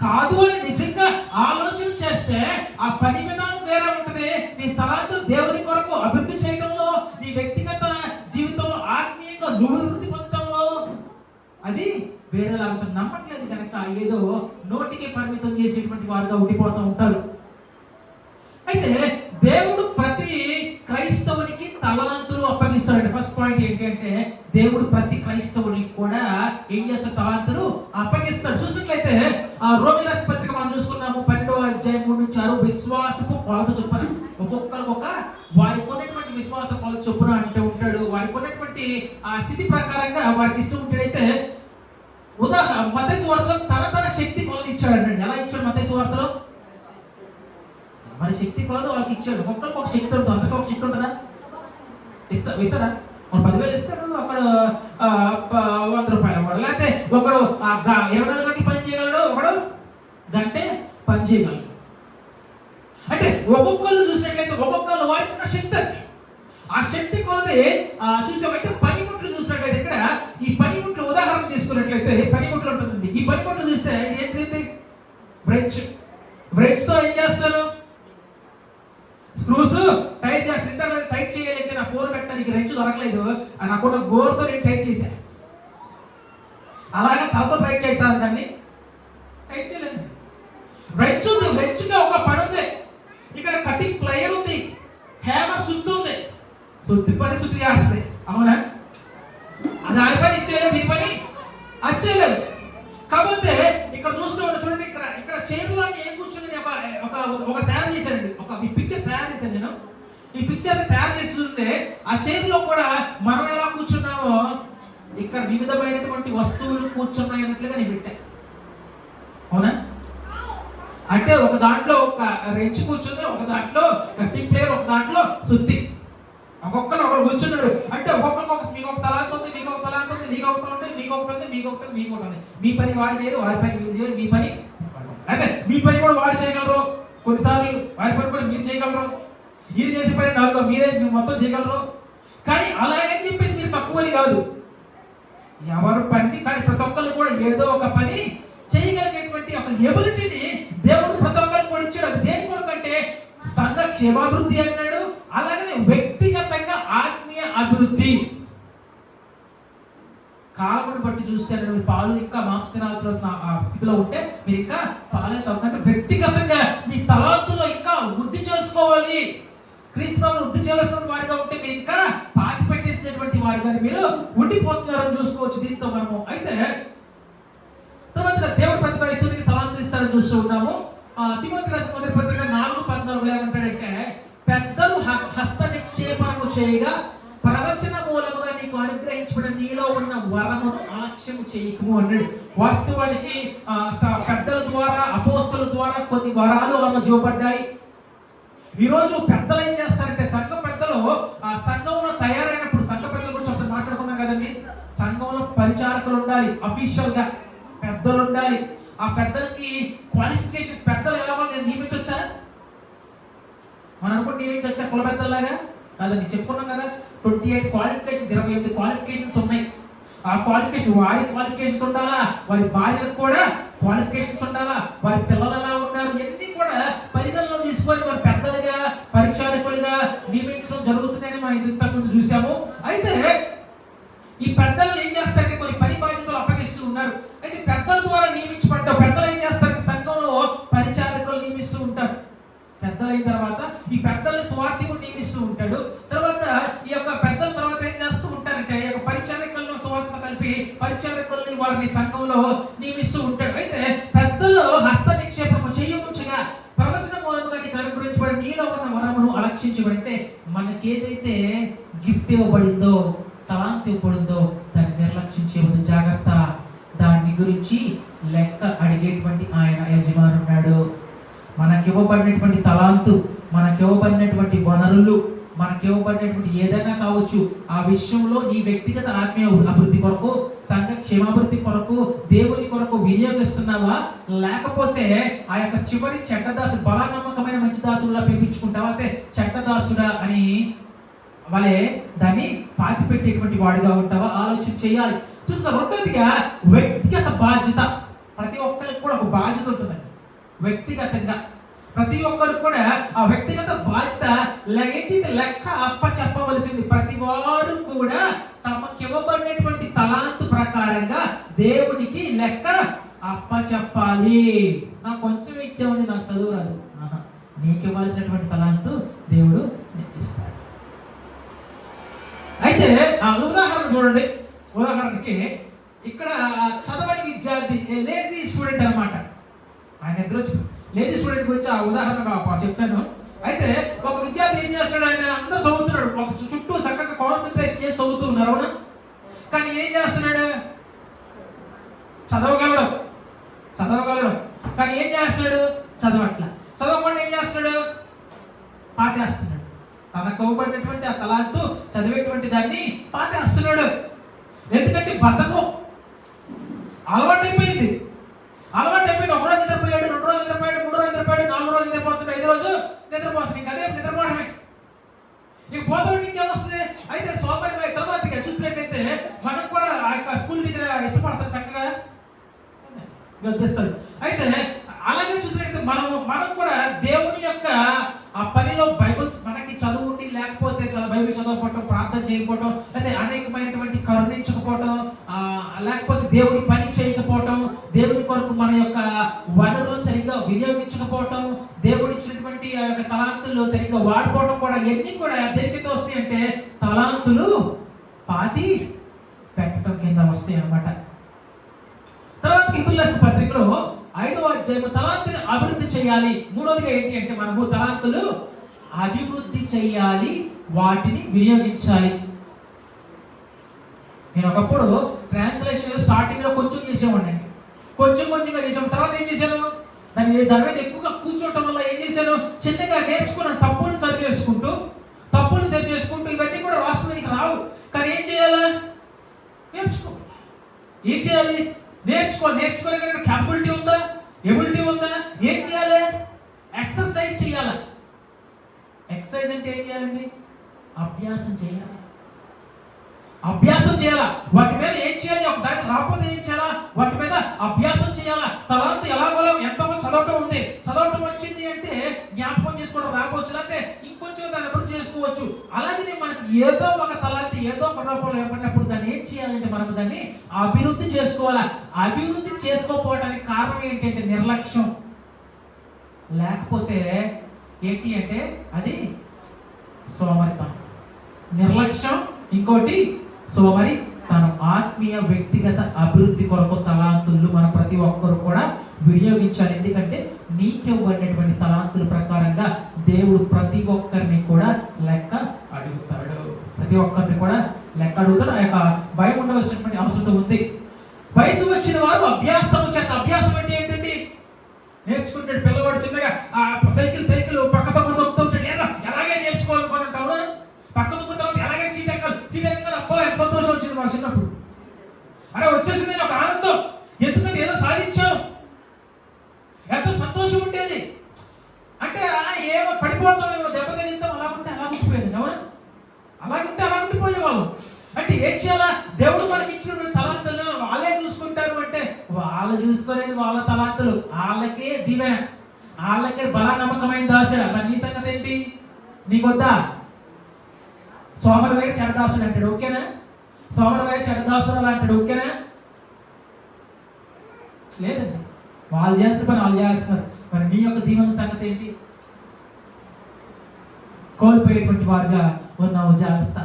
కాదు అని నిజంగా ఆలోచన చేస్తే ఆ పని విధానం వేరే ఉంటుంది. నీ తలాంతులు దేవుని కొరకు అభివృద్ధి చేయడంలో, నీ వ్యక్తిగత జీవితంలో ఆత్మీయంగా నువ్వు అభివృద్ధి పొందడంలో అది వేరేలా ఉంటుంది. నమ్మట్లేదు కనుక ఏదో నోటికి పరిమితం చేసేటువంటి వారుగా ఉండిపోతూ ఉంటారు. అయితే దేవుడు ప్రతి క్రైస్తవునికి తలాంతులు అప్పగిస్తాడు. ఫస్ట్ పాయింట్ ఏంటంటే దేవుడు ప్రతి క్రైస్తవునికి కూడా ఏం చేస్తాడు, తలాంతులు అప్పగిస్తాడు. చూసినట్లయితే ఆ రోమిల పత్రిక మనం చూసుకున్నాము, 12వ అధ్యాయం 3-6 విశ్వాసపు కొలత చొప్పున ఒక్కొక్కరికి ఒక వారికి ఉన్నటువంటి విశ్వాస కొలత చొప్పున అంటే ఉంటాడు. వారికి ఉన్నటువంటి ఆ స్థితి ప్రకారంగా వారికి ఇస్తూ ఉంటాడైతే ఉదాహరణ మత్తయి సువార్తలో తన శక్తి కొలత ఇచ్చాడు. ఎలా ఇచ్చాడు మత్తయి సువార్తలో? మరి శక్తి కొలత వాళ్ళకి ఇచ్చాడు. ఒక్కొక్కరికి ఒక శక్తి ఉంటుంది, అంతకు ఒక శక్తి ఉంటుందా? ఇస్తారా? మన 10,000 ఇస్తాడు, ఒకడు 100 రూపాయలు వాడు, లేకపోతే ఒకడు 24 గంటలు పని చేయగలడు, ఒకడు గంట పని చేయగలడు. అంటే ఒక్కొక్కళ్ళు చూసినట్లయితే ఒక్కొక్కళ్ళు వారికి ఉన్న శక్తి అది. ఆ శక్తి కొలది చూసామంటే పనిముట్లు చూసినట్లయితే ఇక్కడ ఈ పనిముట్లు ఉదాహరణ తీసుకున్నట్లయితే పనిముట్లు ఉంటుందండి. ఈ పనిముట్లు చూస్తే ఏంటి, బ్రేక్స్ తో ఏం చేస్తారు, స్క్రూస్ టైట్ చేసి టైట్ చేయాలంటే నా ఫోన్ పెట్టడానికి రెంచు దొరకలేదు, నాకు గోరుతో నేను టైట్ చేశాను. అలాగే తలతో టైట్ చేశాను, దాన్ని టైట్ చేయలేదు. రెంచ్ ఉంది, రెంచ్గా ఒక పని ఉంది. ఇక్కడ కటింగ్ ప్లేయర్ ఉంది, హ్యామర్ సుత్తి ఉంది, సుత్తి పని శుద్ధి చేస్తాయి. అవునా? అది ఆ పని ఇచ్చేయలేదు, ఈ పని వచ్చేయలేదు. కాకపోతే ఇక్కడ చూస్తే చూడండి, ఇక్కడ చేతుల్లో ఏం కూర్చుని ఒక తయారు చేశానండి, ఈ పిక్చర్ తయారు చేశాను నేను. ఈ పిక్చర్ తయారు చేస్తుంటే ఆ చేతిలో కూడా మనం ఎలా కూర్చున్నామో ఇక్కడ వివిధమైనటువంటి వస్తువులు కూర్చున్నాయన్నట్లుగా నేను పెట్టాను. అవునా? అంటే ఒక దాంట్లో ఒక రెంచ్ కూర్చుంది, ఒక దాంట్లో కటింగ్ ప్లేయర్, ఒక దాంట్లో సుత్తి, ఒక్కొక్కరు ఒకరు కూర్చున్నారు. అంటే ఒక్కొక్కరికి మీకు ఒక తలాంత ఉంది, మీకు ఒక తలాంత ఉంది, నీకు ఒకటి ఉంది, మీకు ఒకటి ఉంది, మీకు ఒకటి ఉంది, మీకు ఒకటి ఉంది. మీ పని వాడు చేయరు, వారి పని మీరు చేయరు, మీ పని అయితే మీ పని కూడా వాడు చేయగలరు, కొన్నిసార్లు వారి పని కూడా మీరు చేయగలరు, ఇది చేసే పని నాకు మీరే మొత్తం చేయగలరు. కానీ అలాగని చెప్పేసి మీరు తక్కువని కాదు, ఎవరు పని కానీ ప్రతి ఒక్కరు కూడా ఏదో ఒక పని చేయగలిగేటువంటి ఒక ఎబిలిటీని దేవుడు ప్రతి ఒక్కరికి కూడా ఇచ్చాడు. అది దేని కొరకు అంటే సంఘ క్షేమాభివృద్ధి అన్నాడు, అలాగనే వ్యక్తిగతంగా ఆత్మీయ అభివృద్ధి. కాలమును బట్టి చూస్తే మీరు పాలు ఇంకా మాంసం తినాల్సిన స్థితిలో ఉంటే మీరు ఇంకా పాలే తగ్గ వ్యక్తిగతంగా మీ తలాంతులో ఇంకా వృద్ధి చేసుకోవాలి. క్రీస్తును వృద్ధి చేయాల్సిన వారిగా ఉంటే మీరు ఇంకా పాతి పెట్టేసేటువంటి వారిగా మీరు ఉండిపోతున్నారని చూసుకోవచ్చు దీంతో మనము. అయితే తర్వాత దేవుడు ప్రతి క్రైస్తవునికి తలాంతులు ఇస్తారని చూస్తూ ఉన్నాము. తిమోతి రాసిన మొదటి పత్రిక 4:14 ఏమంటాడంటే, పెద్దలు హస్త నిక్షేపణము చేయగా ప్రవచన మూలముగా నీకు అనుగ్రహించబడిన నీలో ఉన్న వరమును అలక్ష్యం చేయకము అన్నాడు. వాస్తవానికి పెద్దల ద్వారా అపోస్తల ద్వారా కొన్ని వరాలు చూపడ్డాయి. ఈరోజు పెద్దలు ఏం చేస్తారంటే సంఘ పెద్దలు సంఘంలో తయారైనప్పుడు, సంఘ పెద్దల గురించి ఒకసారి మాట్లాడుకున్నాం కదండి, సంఘంలో పరిచారకులు ఉండాలి, అఫీషియల్ గా పెద్దలు ఉండాలి. ఆ పెద్దలకి క్వాలిఫికేషన్స్, పెద్దలు ఎలా వాళ్ళు నియమించొచ్చా? మనం అనుకుంటే నియమించొచ్చా కుల పెద్దలాగా? కాదండి, చెప్పుకున్నాం కదా, 28 క్వాలిఫికేషన్స్, 28 క్వాలిఫికేషన్స్ ఉన్నాయి. ఆ క్వాలిఫికేషన్ వారి క్వాలిఫికేషన్స్ ఉండాలా, వారి భార్యలకు కూడా క్వాలిఫికేషన్స్ ఉండాలా, వారి పిల్లలు ఎలా ఉన్నారు, ఇవన్నీ కూడా పరిగణలో తీసుకొని వారి పెద్దలుగా పరిచారకులుగా నియమించడం జరుగుతుందని మనం ఇంతకుముందు చూసాము. అయితే ఈ పెద్దలు ఏం చేస్తారంటే కొన్ని పని బాధ్యతలు అప్పగిస్తూ ఉన్నారు. అయితే పెద్దల ద్వారా నియమించబడ్డారు. పెద్దలు ఏం చేస్తారు, సంఘంలో పరిచారకులు నియమిస్తూ ఉంటారు. పెద్దలైన తర్వాత ఈ పెద్దల్ని స్వార్థికుడు నియమిస్తూ ఉంటాడు. తర్వాత ఈ యొక్క పెద్దల తర్వాత ఏం చేస్తూ ఉంటారంటే ఈ యొక్క పరిచారకులను స్వార్థతో కలిపి పరిచారకుల్ని వారిని సంఘంలో నియమిస్తూ ఉంటాడు. అయితే పెద్దలు హస్త నిక్షేపము చేయముంచగా ప్రవచన మూలంగా నీకు అనుగ్రహించబడి నీలో ఉన్న వరమును అలక్షించబడితే మనకి ఏదైతే గిఫ్ట్ ఇవ్వబడిందో, తలాంతి ఇవ్వబడిందో దాన్ని నిర్లక్ష్యం చేయవద్దు, జాగ్రత్త. దాని గురించి లెక్క అడిగేటువంటి ఆయన యజమాని ఉన్నాడు. మనకివ్వబడినటువంటి తలాంతు, మనకివ్వబడినటువంటి వనరులు, మనకివ్వబడినటువంటి ఏదైనా కావచ్చు, ఆ విషయంలో నీ వ్యక్తిగత ఆత్మీయ అభివృద్ధి కొరకు, సంఘ క్షేమాభివృద్ధి కొరకు, దేవుని కొరకు వినియోగిస్తున్నావా, లేకపోతే ఆ యొక్క చివరి చెడ్డదాసు బలానమ్మకమైన మంచి దాసులా పిలిపించుకుంటావా, అయితే చెడ్డదాసుడా అని వాళ్ళే దాన్ని పాతి పెట్టేటువంటి వాడుగా ఉంటావా, ఆలోచన చేయాలి. చూస్తా. రెండోదిగా వ్యక్తిగత బాధ్యత. ప్రతి ఒక్కరికి కూడా ఒక బాధ్యత ఉంటుంది. వ్యక్తిగతంగా ప్రతి ఒక్కరు కూడా ఆ వ్యక్తిగత బాధ్యత లెక్క అప్ప చెప్పవలసింది. ప్రతి వారు కూడా తమకి ఇవ్వబడినటువంటి తలాంతు ప్రకారంగా దేవునికి లెక్క అప్ప చెప్పాలి. నాకు కొంచెం ఇచ్చామని నాకు చదువు రాదు, నీకు ఇవ్వాల్సినటువంటి తలాంతు దేవుడు ఇస్తాడు. అయితే ఆ ఉదాహరణ చూడండి. ఉదాహరణకి ఇక్కడ చదవని విద్యార్థి లేజీ స్టూడెంట్ అనమాట. ఆయన ఎదురు లేజీ స్టూడెంట్ గురించి ఆ ఉదాహరణ చెప్పాను. అయితే ఒక విద్యార్థి ఏం చేస్తాడు, ఆయన అందరూ చదువుతున్నాడు, ఒక చుట్టూ చక్కగా కాన్సన్ట్రేషన్ చేసి చదువుతూ ఉన్నారు, అవునా? కానీ ఏం చేస్తున్నాడు, చదవగలడు కానీ ఏం చేస్తాడు, చదవట్లా. చదవకుండా ఏం చేస్తాడు, పాతేస్తున్నాడు. తనకు ఇవ్వబడినటువంటి ఆ తలాంతు చదివేటువంటి దాన్ని పాతేస్తున్నాడు. ఎందుకంటే బద్ధకం అలవాటైపోయింది. ఒక రోజు నిద్రపోయాడు, 2 రోజులు నిద్రపోయాడు, 3 రోజులు నిద్రపోయాడు, 4 రోజులు నిద్రపోతున్నాడు, 5 రోజు నిద్రపోతుంది. ఇంకా అదే నిద్రపోవడమే. ఇక పోతాడు, ఇంకేమొస్తుంది. అయితే సోమవారం తర్వాత చూసినట్టయితే మనం కూడా ఆ యొక్క స్కూల్ టీచర్ ఇష్టపడతాం, చక్కగా గద్దిస్తాడు. అయితే అలాగే చూసినట్టయితే మనం కూడా దేవుని యొక్క ఆ పనిలో బైబిల్ మనకి చదువు ఉండి లేకపోతే బైబిల్ చదవకపోవటం, ప్రార్థన చేయకపోవటం, అయితే అనేకమైనటువంటి కరుణించకపోవటం, లేకపోతే దేవుని పని చేయకపోవటం, దేవుని కొరకు మన యొక్క వనరులు సరిగ్గా వినియోగించకపోవటం, దేవుడు ఇచ్చినటువంటి ఆ యొక్క తలాంతులు సరిగ్గా వాడుకోవడం కూడా ఇవన్నీ కూడా దేనికైతే వస్తాయి అంటే తలాంతులు పాతి పెట్టడం కింద వస్తాయి అన్నమాట. తర్వాత హిబ్రీయుల పత్రికలో 5వ అధ్యాయం తలాంతుని అభివృద్ధి చేయాలి. మూడోదిగా ఏంటి అంటే మనము తలాంతులు అభివృద్ధి చేయాలి, వాటిని వినియోగించాలి. నేను ఒకప్పుడు ట్రాన్స్లేషన్ స్టార్టింగ్ లో కొంచెం చేసేవాడిని, కొంచెంగా చేసాను. తర్వాత ఏం చేశాను, దాని మీద ఎక్కువగా కూర్చోవటం వల్ల ఏం చేశాను, చిన్నగా నేర్చుకున్నాను. తప్పులు సరి చేసుకుంటూ ఇవన్నీ కూడా వాస్తవానికి రావు. కానీ ఏం చేయాలా, ఏం చేయాలి, నేర్చుకోగలిగిన క్యాపబిలిటీ ఉందా, ఎబిలిటీ ఉందా, ఏం చేయాలి, ఎక్సర్సైజ్ చేయాలి. ఎక్సర్సైజ్ అంటే ఏం చేయాలండి, అభ్యాసం చేయాలి. వాటి మీద ఏం చేయాలి, ఒక దాన్ని రాకపోతే ఏం చేయాలా, వాటి మీద అభ్యాసం చేయాలా. తర్వాత ఎలాగో ఎంతమంది చదవటం వచ్చింది అంటే జ్ఞాపకం చేసుకోవడం రాకపోవచ్చు, లేకపోతే ఇంకొంచెం దాన్ని అభివృద్ధి చేసుకోవచ్చు. అలాగే మనకి ఏదో ఒక తలాంతి ఏదో ఒక రూపంలో ఏర్పడినప్పుడు దాన్ని ఏం చేయాలంటే మనం దాన్ని అభివృద్ధి చేసుకోవాలా. అభివృద్ధి చేసుకోకపోవడానికి కారణం ఏంటంటే నిర్లక్ష్యం. లేకపోతే ఏంటి అంటే అది సోమరితనం. నిర్లక్ష్యం, ఇంకోటి సోమరితనం. ఆత్మీయ వ్యక్తిగత అభివృద్ధి కొరకు తలాంతులు మన ప్రతి ఒక్కరు కూడా వినియోగించాలి. ఎందుకంటే నీకివ్వబడినటువంటి తలాంతుల ప్రకారంగా దేవుడు ప్రతి ఒక్కరిని కూడా లెక్క అడుగుతాడు. ఆ యొక్క భయం ఉండవలసినటువంటి అవసరం ఉంది. వయసు వచ్చిన వారు అభ్యాసం అంటే ఏంటండి, నేర్చుకుంటాడు పిల్లవాడు చిన్నగా ఆ సైకిల్ పక్క తొక్కుతుంటాడు, ఎలాగే నేర్చుకోవాలనుకుంటావు, పక్క తొక్కున్న తర్వాత ఎలాగే సీట్ ఎక్కాలి అబ్బో ఎంత సంతోషం వచ్చింది మాకు చిన్నప్పుడు. అరే వచ్చేసింది ఒక ఆనందం, ఎందుకంటే ఏదో సాధించాం, ఎంతో సంతోషం ఉండేది. అంటే ఏమో పడిపోతామేమో, దెబ్బ తగిలితాం, అలాగుంటే అలాగుండిపోయింది. అవునా, అలాగుంటే అయిపోయేవాళ్ళు. అంటే ఏం చేయాలా? దేవుడు మనకి ఇచ్చిన తలాంతులను వాళ్ళే చూసుకుంటారు అంటే వాళ్ళు చూసుకోలేదు. వాళ్ళ తలాంతులు వాళ్ళకే దీవెన, వాళ్ళకే బల నమ్మకమైన దాసుడు. మరి నీ సంగతి ఏంటి? నీకొద్దా? సోమరవే చెడదాసుడు అంటాడు, ఓకేనా? సోమరవే చెడదాసుడు అంటాడు, ఓకేనా? లేదండి, వాళ్ళు చేస్తే పని వాళ్ళు చేస్తున్నారు. మరి నీ యొక్క దీవెన సంగతి ఏంటి? కోల్పోయేటువంటి వారుగా ఉన్నావు, జాగ్రత్త.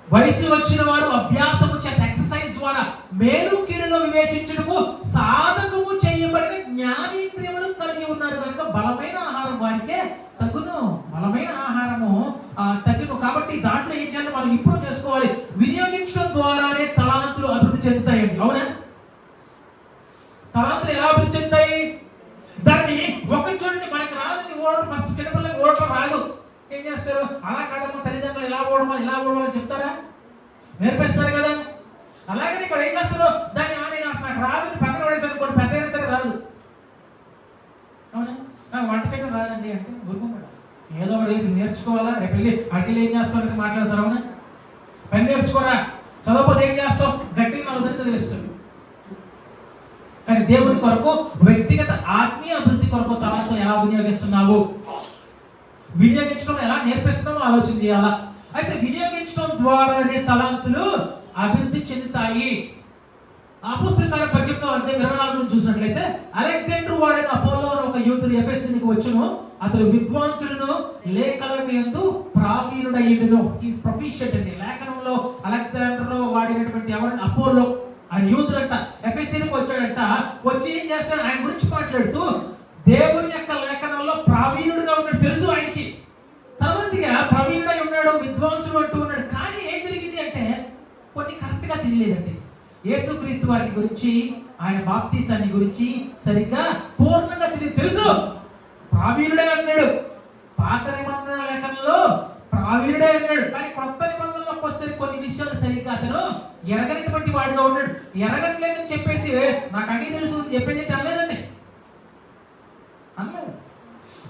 వయసు వచ్చిన వారు అభ్యాసము చేత, ఎక్సర్సైజ్ ద్వారా మేలు కీడులో వివేచించుటకు సాధకము చేయబడిన జ్ఞానేంద్రియములు కలిగి ఉన్నారు కనుక బలమైన ఆహారం వారికే తగును. బలమైన ఆహారము తగును. కాబట్టి దాంట్లో ఏం చేయాలి? మనం ఇంప్రూవ్ చేసుకోవాలి. వినియోగించడం ద్వారానే తలాంతులు అభివృద్ధి చెందుతాయండి, అవునా? తలాంతులు ఎలా అభివృద్ధి చెందుతాయి? దాన్ని ఒకటి చూడండి, మనకి రాదని ఓడడం, ఫస్ట్ చిన్నపిల్లలకి ఓడటం రాదు. ఏం చేస్తారు? అలా కాదమ్మా, తల్లిదండ్రులు ఇలా ఓడమని చెప్తారా? నేర్పిస్తారు కదా. అలాగే ఇక్కడ ఏం చేస్తారు? దాన్ని నాకు రాదని పక్కన పడేసి అనుకోండి, పెద్ద అయినా సరే రాదు, అవునా? నాకు వంట చేయడం రాదండి అంటే ఊరుకోకుండా ఏదో ఒకటి వేసి నేర్చుకోవాలా. రేపు వెళ్ళి అడిగి ఏం చేస్తావు మాట్లాడతారు, అవునా? పని నేర్చుకోరా, చదవకపోతే ఏం చేస్తావు? గట్టిగా నలుగురిని చదివిస్తాడు. కానీ దేవుని కొరకు, వ్యక్తిగత ఆత్మీయ అభివృద్ధి కొరకు తలాంతులు ఎలా వినియోగిస్తున్నావు? వినియోగించడం ఎలా నేర్పిస్తున్నామో ఆలోచన చేయాలా. అయితే వినియోగించడం ద్వారానే తలాంతులు అభివృద్ధి చెందుతాయి. అపోస్తలుల కార్యం 18:24 చూసినట్లయితే, అలెగ్జాండర్ వాడైన అపోలో ఒక యూదుడు ఎఫెసునికి వచ్చును. అతడు విద్వాంసుడును, లేఖనముల యందు ప్రావీణుడయ్యుండును. ఈజ్ ప్రొఫిషియంట్ అండి. లేఖనంలో అలెగ్జాండర్ వాడినటువంటి ఎవరైనా అపోలో ఆయన యూదుడంట, ఎఫెసునికి వచ్చాడంట. వచ్చి ఏం చేస్తాడు? ఆయన గురించి మాట్లాడుతూ దేవుని యొక్క లేఖనంలో ప్రావీణుడుగా ఉన్నాడు, తెలుసు ఆయనకి. తర్వాతగా ప్రవీణుడై ఉన్నాడు, విద్వాంసుడు అంటూ ఉన్నాడు. కానీ ఏం జరిగింది అంటే కొన్ని కరెక్ట్ గా తెలియలేదండి. యేసుక్రీస్తు వారి గురించి, ఆయన బాప్తిసాన్ని గురించి సరిగ్గా పూర్ణంగా తెలుసు. ప్రావీణుడే అన్నాడు, పాత నిబంధన లేఖనంలో ప్రావీణుడే అన్నాడు. కానీ కొత్త నిబంధనలోకి వస్తే కొన్ని విషయాలు సరిగ్గా అతను ఎరగనటువంటి వాడిగా ఉన్నాడు. ఎరగట్లేదని చెప్పేసి నాకు అన్నీ తెలుసు అని చెప్పేసి అనలేదండి, అన్నాడు.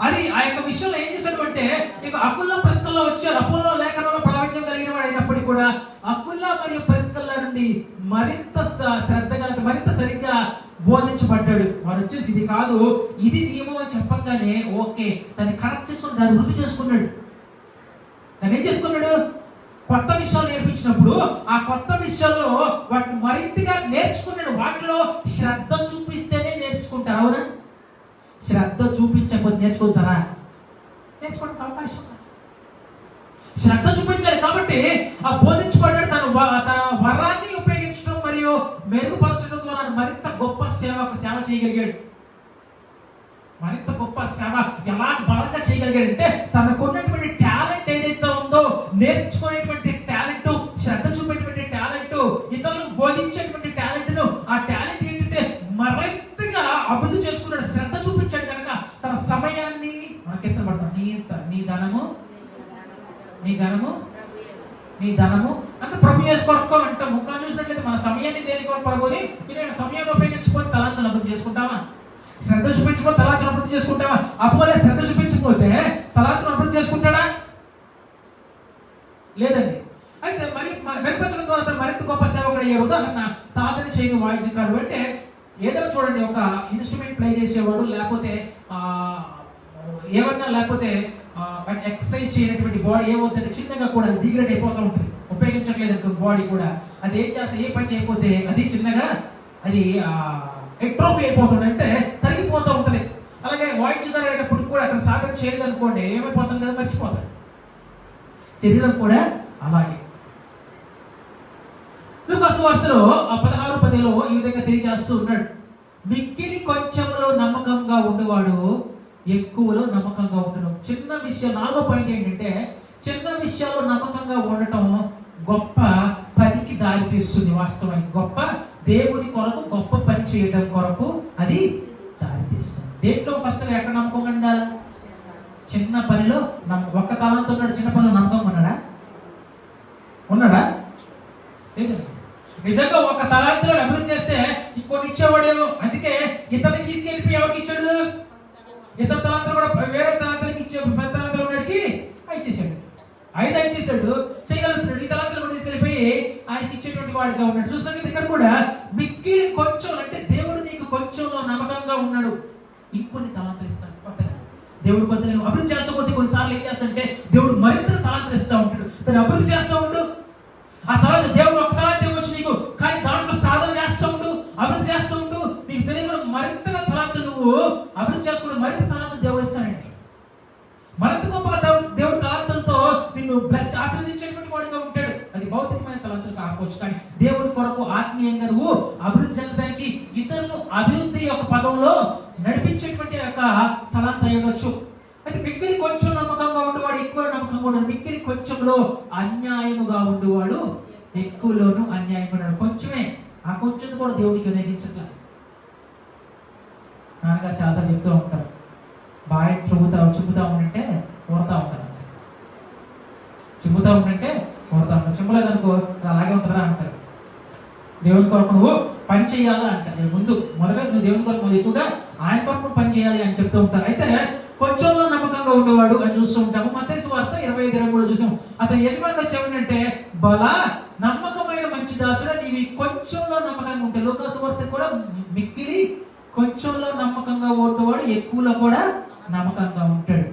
అది ఆ యొక్క విషయంలో ఏం చేశాడు అంటే, ఇక అకుల్లా ప్రిస్కిల్లా వచ్చారు. అపోలో లేఖనంలో ప్రావీణ్యం కలిగిన వాడు అయినప్పటికీ కూడా అకుల్లా మరియు ప్రిస్కిల్లా నుండి మరింత శ్రద్ధగా, మరింత సరిగ్గా బోధించబడ్డాడు. వాడు వచ్చేసి ఇది కాదు, ఇది నియమం అని చెప్పగానే ఓకే, దాన్ని కరెక్ట్ చేసుకుని దాన్ని వృద్ధి చేసుకున్నాడు. దాన్ని ఏం చేసుకున్నాడు? కొత్త విషయాలు నేర్పించినప్పుడు ఆ కొత్త విషయాల్లో వాటిని మరింతగా నేర్చుకున్నాడు. వాటిలో శ్రద్ధ చూపిస్తేనే నేర్చుకుంటారు, అవునా? శ్రద్ధ చూపించకపోతే నేర్చుకుంటారా? నేర్చుకోవడానికి అవకాశం. శ్రద్ధ చూపించాలి. కాబట్టి ఆ బోధించబడ్డాడు. తన వరాన్ని ఉపయోగించడం మరియు మెరుగుపరచడం ద్వారా మరింత గొప్ప సేవ చేయగలిగాడు. మరింత గొప్ప సేవ ఎలా బలంగా చేయగలిగాడు అంటే, తనకున్నటువంటి టాలెంట్ ఏదైతే ఉందో, నేర్చుకునేటువంటి టాలెంట్, శ్రద్ధ చూపేటువంటి టాలెంట్, ఇతరులకు బోధించేటువంటి టాలెంట్, ఆ టాలెంట్ ఏంటంటే మరింతగా అభివృద్ధి చేసుకున్నాడు. శ్రద్ధ చూపించాడు కనుక తన సమయాన్ని మనకి ఎంత పడతాం? నీ ధనము అంటే ప్రభు చేసుకో అంట. ముఖాన్ని చూసినట్లయితే మన సమయాన్ని దేనికి పడుకొని మీరు సమయాన్ని ఉపయోగించుకొని తలాంతులు అభివృద్ధి చేసుకుంటావా? శ్రద్ధ చూపించుకొని తలాంతులు అభివృద్ధి చేసుకుంటావా? అపోలే శ్రద్ధ చూపించకపోతే తలాంతులు అభివృద్ధి చేసుకుంటాడా? లేదండి. అయితే మరి మెరుగుపరచడం ద్వారా మరింత గొప్ప సేవకుడు అయ్యే ఉదాహరణ సాధన చేయని వాయిద్యకారుడు. అంటే ఏదైనా చూడండి, ఒక ఇన్స్ట్రుమెంట్ ప్లే చేసేవాడు, లేకపోతే ఏమన్నా, లేకపోతే ఎక్సర్సైజ్ చేయనటువంటి బాడీ ఏమవుతుంది? చిన్నగా కూడా డిగ్రేడ్ అయిపోతూ ఉంటుంది. ఉపయోగించట్లేదు బాడీ కూడా. అది ఏం చేస్తే, ఏ పని చేయకపోతే అది చిన్నగా అది ఎట్రోఫీ అయిపోతుంది, అంటే తరిగిపోతూ ఉంటుంది. అలాగే వాయిద్యకారుడు అయినప్పుడు కూడా అతను సాధన చేయలేదు అనుకోండి, ఏమైపోతుంది కదా, మర్చిపోతాడు. శరీరం కూడా అలాగే. లూకా సువార్తలో 16:10 ఈ విధంగా తెలియజేస్తూ ఉన్నాడు, మిక్కిలి కొంచెంలో నమ్మకంగా ఉండేవాడు ఎక్కువలో నమ్మకంగా ఉండడం. చిన్న విషయం, 4వ పాయింట్ ఏంటంటే, చిన్న విషయాల్లో నమ్మకంగా ఉండటం గొప్ప పనికి దారి తీస్తుంది. వాస్తవానికి గొప్ప దేవుని కొరకు గొప్ప పని చేయడం కొరకు అది దారి తీస్తుంది. దేంట్లో ఫస్ట్ ఎక్కడ నమ్మకంగా ఉండాలి? చిన్న పనిలో. ఒక్క తలంతో ఉన్నాడు, చిన్న పనిలో నమ్మకంగా ఉన్నాడా? లేదు. నిజంగా ఒక తలాంతులో అభివృద్ధి చేస్తే ఇంకొన్ని ఇచ్చేవాడేమో. అందుకే ఇతన్ని తీసుకెళ్ళిపోయి ఎవరికి ఇచ్చాడు? ఇతర తలాంతులు కూడా వేరే తలాంతులకి ఇచ్చే, పెద్ద తలాంతులు ఉన్నడికి 5 ఇచ్చేసాడు. 5 ఇచ్చేసాడు, చేయగలుగుతున్నాడు. బట్టి ఆయనకి ఇచ్చేటువంటి వాడిగా ఉన్నాడు. చూసినట్లయితే ఇక్కడ కూడా మిక్కిలి కొంచెం అంటే దేవుడు నీకు కొంచెంలో నమ్మకంగా ఉన్నాడు, ఇంకొన్ని తలాంతులు ఇస్తాడు. కొత్తగా దేవుడు కొత్తగా నువ్వు అభివృద్ధి చేస్తూ కొద్ది కొన్నిసార్లు ఏం చేస్తాడంటే దేవుడు మరింత తలాంతులు ఇస్తూ ఉంటాడు. దాన్ని అభివృద్ధి చేస్తూ ఉండు. ఆ తర్వాత దేవుడు ఒక తలాంతి ఇవ్వచ్చు నీకు, కానీ దాంట్లో సాధన చేస్తూ ఉండు, అభివృద్ధి చేస్తూ ఉండు. నీకు తెలియకుండా మరింతగా తలాంతులు నువ్వు అభివృద్ధి చేసుకుంటూ మరింత తలాంతులు దేవుడు ఇస్తాడండి. మరింత గొప్పగా దేవుడు తలాంతులతో నిన్ను ఆశీర్వదించేటువంటి వాడిగా ఉంటాడు. అది భౌతికమైన తలాంతులు కాకపోవచ్చు, కానీ దేవుడి కొరకు ఆత్మీయంగా నువ్వు అభివృద్ధి చెందడానికి, ఇతరులను అభివృద్ధి యొక్క పదంలో నడిపించేటువంటి యొక్క తలాంత అయ్యవచ్చు. అయితే మిక్కిలి కొంచెం నమ్మకంగా ఉండేవాడు ఎక్కువ నమ్మకంగా ఉన్నాడు. మిక్కిలి కొంచెంలో అన్యాయముగా ఉండేవాడు ఎక్కువలోను అన్యాయంగా ఉన్నాడు. కొంచెమే, ఆ కొంచెం కూడా దేవుడికి వినియోగించట్లా. నాన్నగారు చాలాసార్లు చెప్తూ ఉంటారు, బాగా చెబుతా ఉండంటే ఊరుతా ఉంటారు. చెబుతా ఉండంటే ఊరుతా ఉంటారు. చెంపలేదనుకో అలాగే ఉంటుందా అంటారు. దేవుని కొరకు నువ్వు పని చేయాలా అంటారు. మొదట నువ్వు దేవుని కొరకు ఎక్కువగా ఆయన కొరకు పని చేయాలి అని చెప్తూ ఉంటారు. అయితే కొంచెంలో నమ్మకంగా ఉండేవాడు అని చూస్తూ ఉంటాము. మత్తయి సువార్త 25:23 చూసాం. అతను యజమానిగా చెవినంటే బల నమ్మకమైన మంచి దాసుడా నీవి కొంచెంలో నమ్మకంగా ఉంటాయి. లూకా సువార్త కూడా మిక్కిలి కొంచెంలో నమ్మకంగా ఉండేవాడు ఎక్కువలో కూడా నమ్మకంగా ఉంటాడు.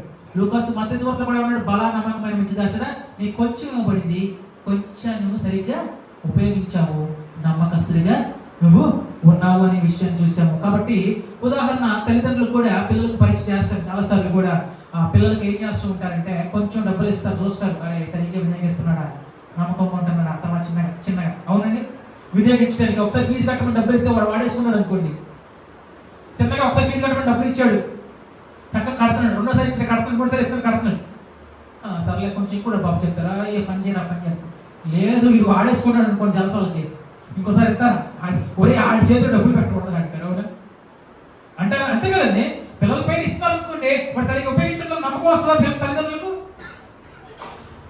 మత్తయి సువార్త కూడా ఉన్నాడు, బల నమ్మకమైన మంచి దాసుడా నీ కొంచెం ఇవ్వబడింది, కొంచెం నువ్వు సరిగ్గా ఉపయోగించావు, నమ్మకస్తుడిగా నువ్వు ఉన్నావు అనే విషయాన్ని చూసాము. కాబట్టి ఉదాహరణ తల్లిదండ్రులు కూడా పిల్లలకు పరీక్ష చేస్తారు. చాలాసార్లు కూడా ఆ పిల్లలకి ఏం చేస్తూ ఉంటారంటే కొంచెం డబ్బులు ఇస్తారు, చూస్తారు అరే సరిగ్గా వినియోగిస్తున్నాడా, నమ్మకం ఉంటున్నాడా, అంతమా చిన్నగా అవునండి వినియోగించడానికి. ఒకసారి ఫీజు కట్టమని డబ్బులు ఇస్తే వాడు వాడేసుకున్నాడు అనుకోండి, తిన్నగా ఒకసారి ఫీజు కట్టమని డబ్బులు ఇచ్చాడు, చక్కగా కడుతున్నాడు, రెండోసారి ఇచ్చిన కడుతున్నాడు, మూడోసారి ఇస్తాను కడుతున్నాడు. సర్లే కొంచెం ఎక్కువ బాబు చెప్తారా, ఏ పని చేయరా పని చేయాలి, లేదు ఇది వాడేసుకున్నాడు అనుకోండి జలసాలకి, ఇంకోసారి ఇస్తారా ఒరే ఆడి చేతిలో డబ్బులు పెట్టకూడదు అంటారు. అవునా అంటారా? అంతే కదండి. పిల్లల పైన ఇస్తున్నారు అనుకోండి, వాడు తనకి ఉపయోగించడం నమ్మకం వస్తుంది తల్లిదండ్రులకు.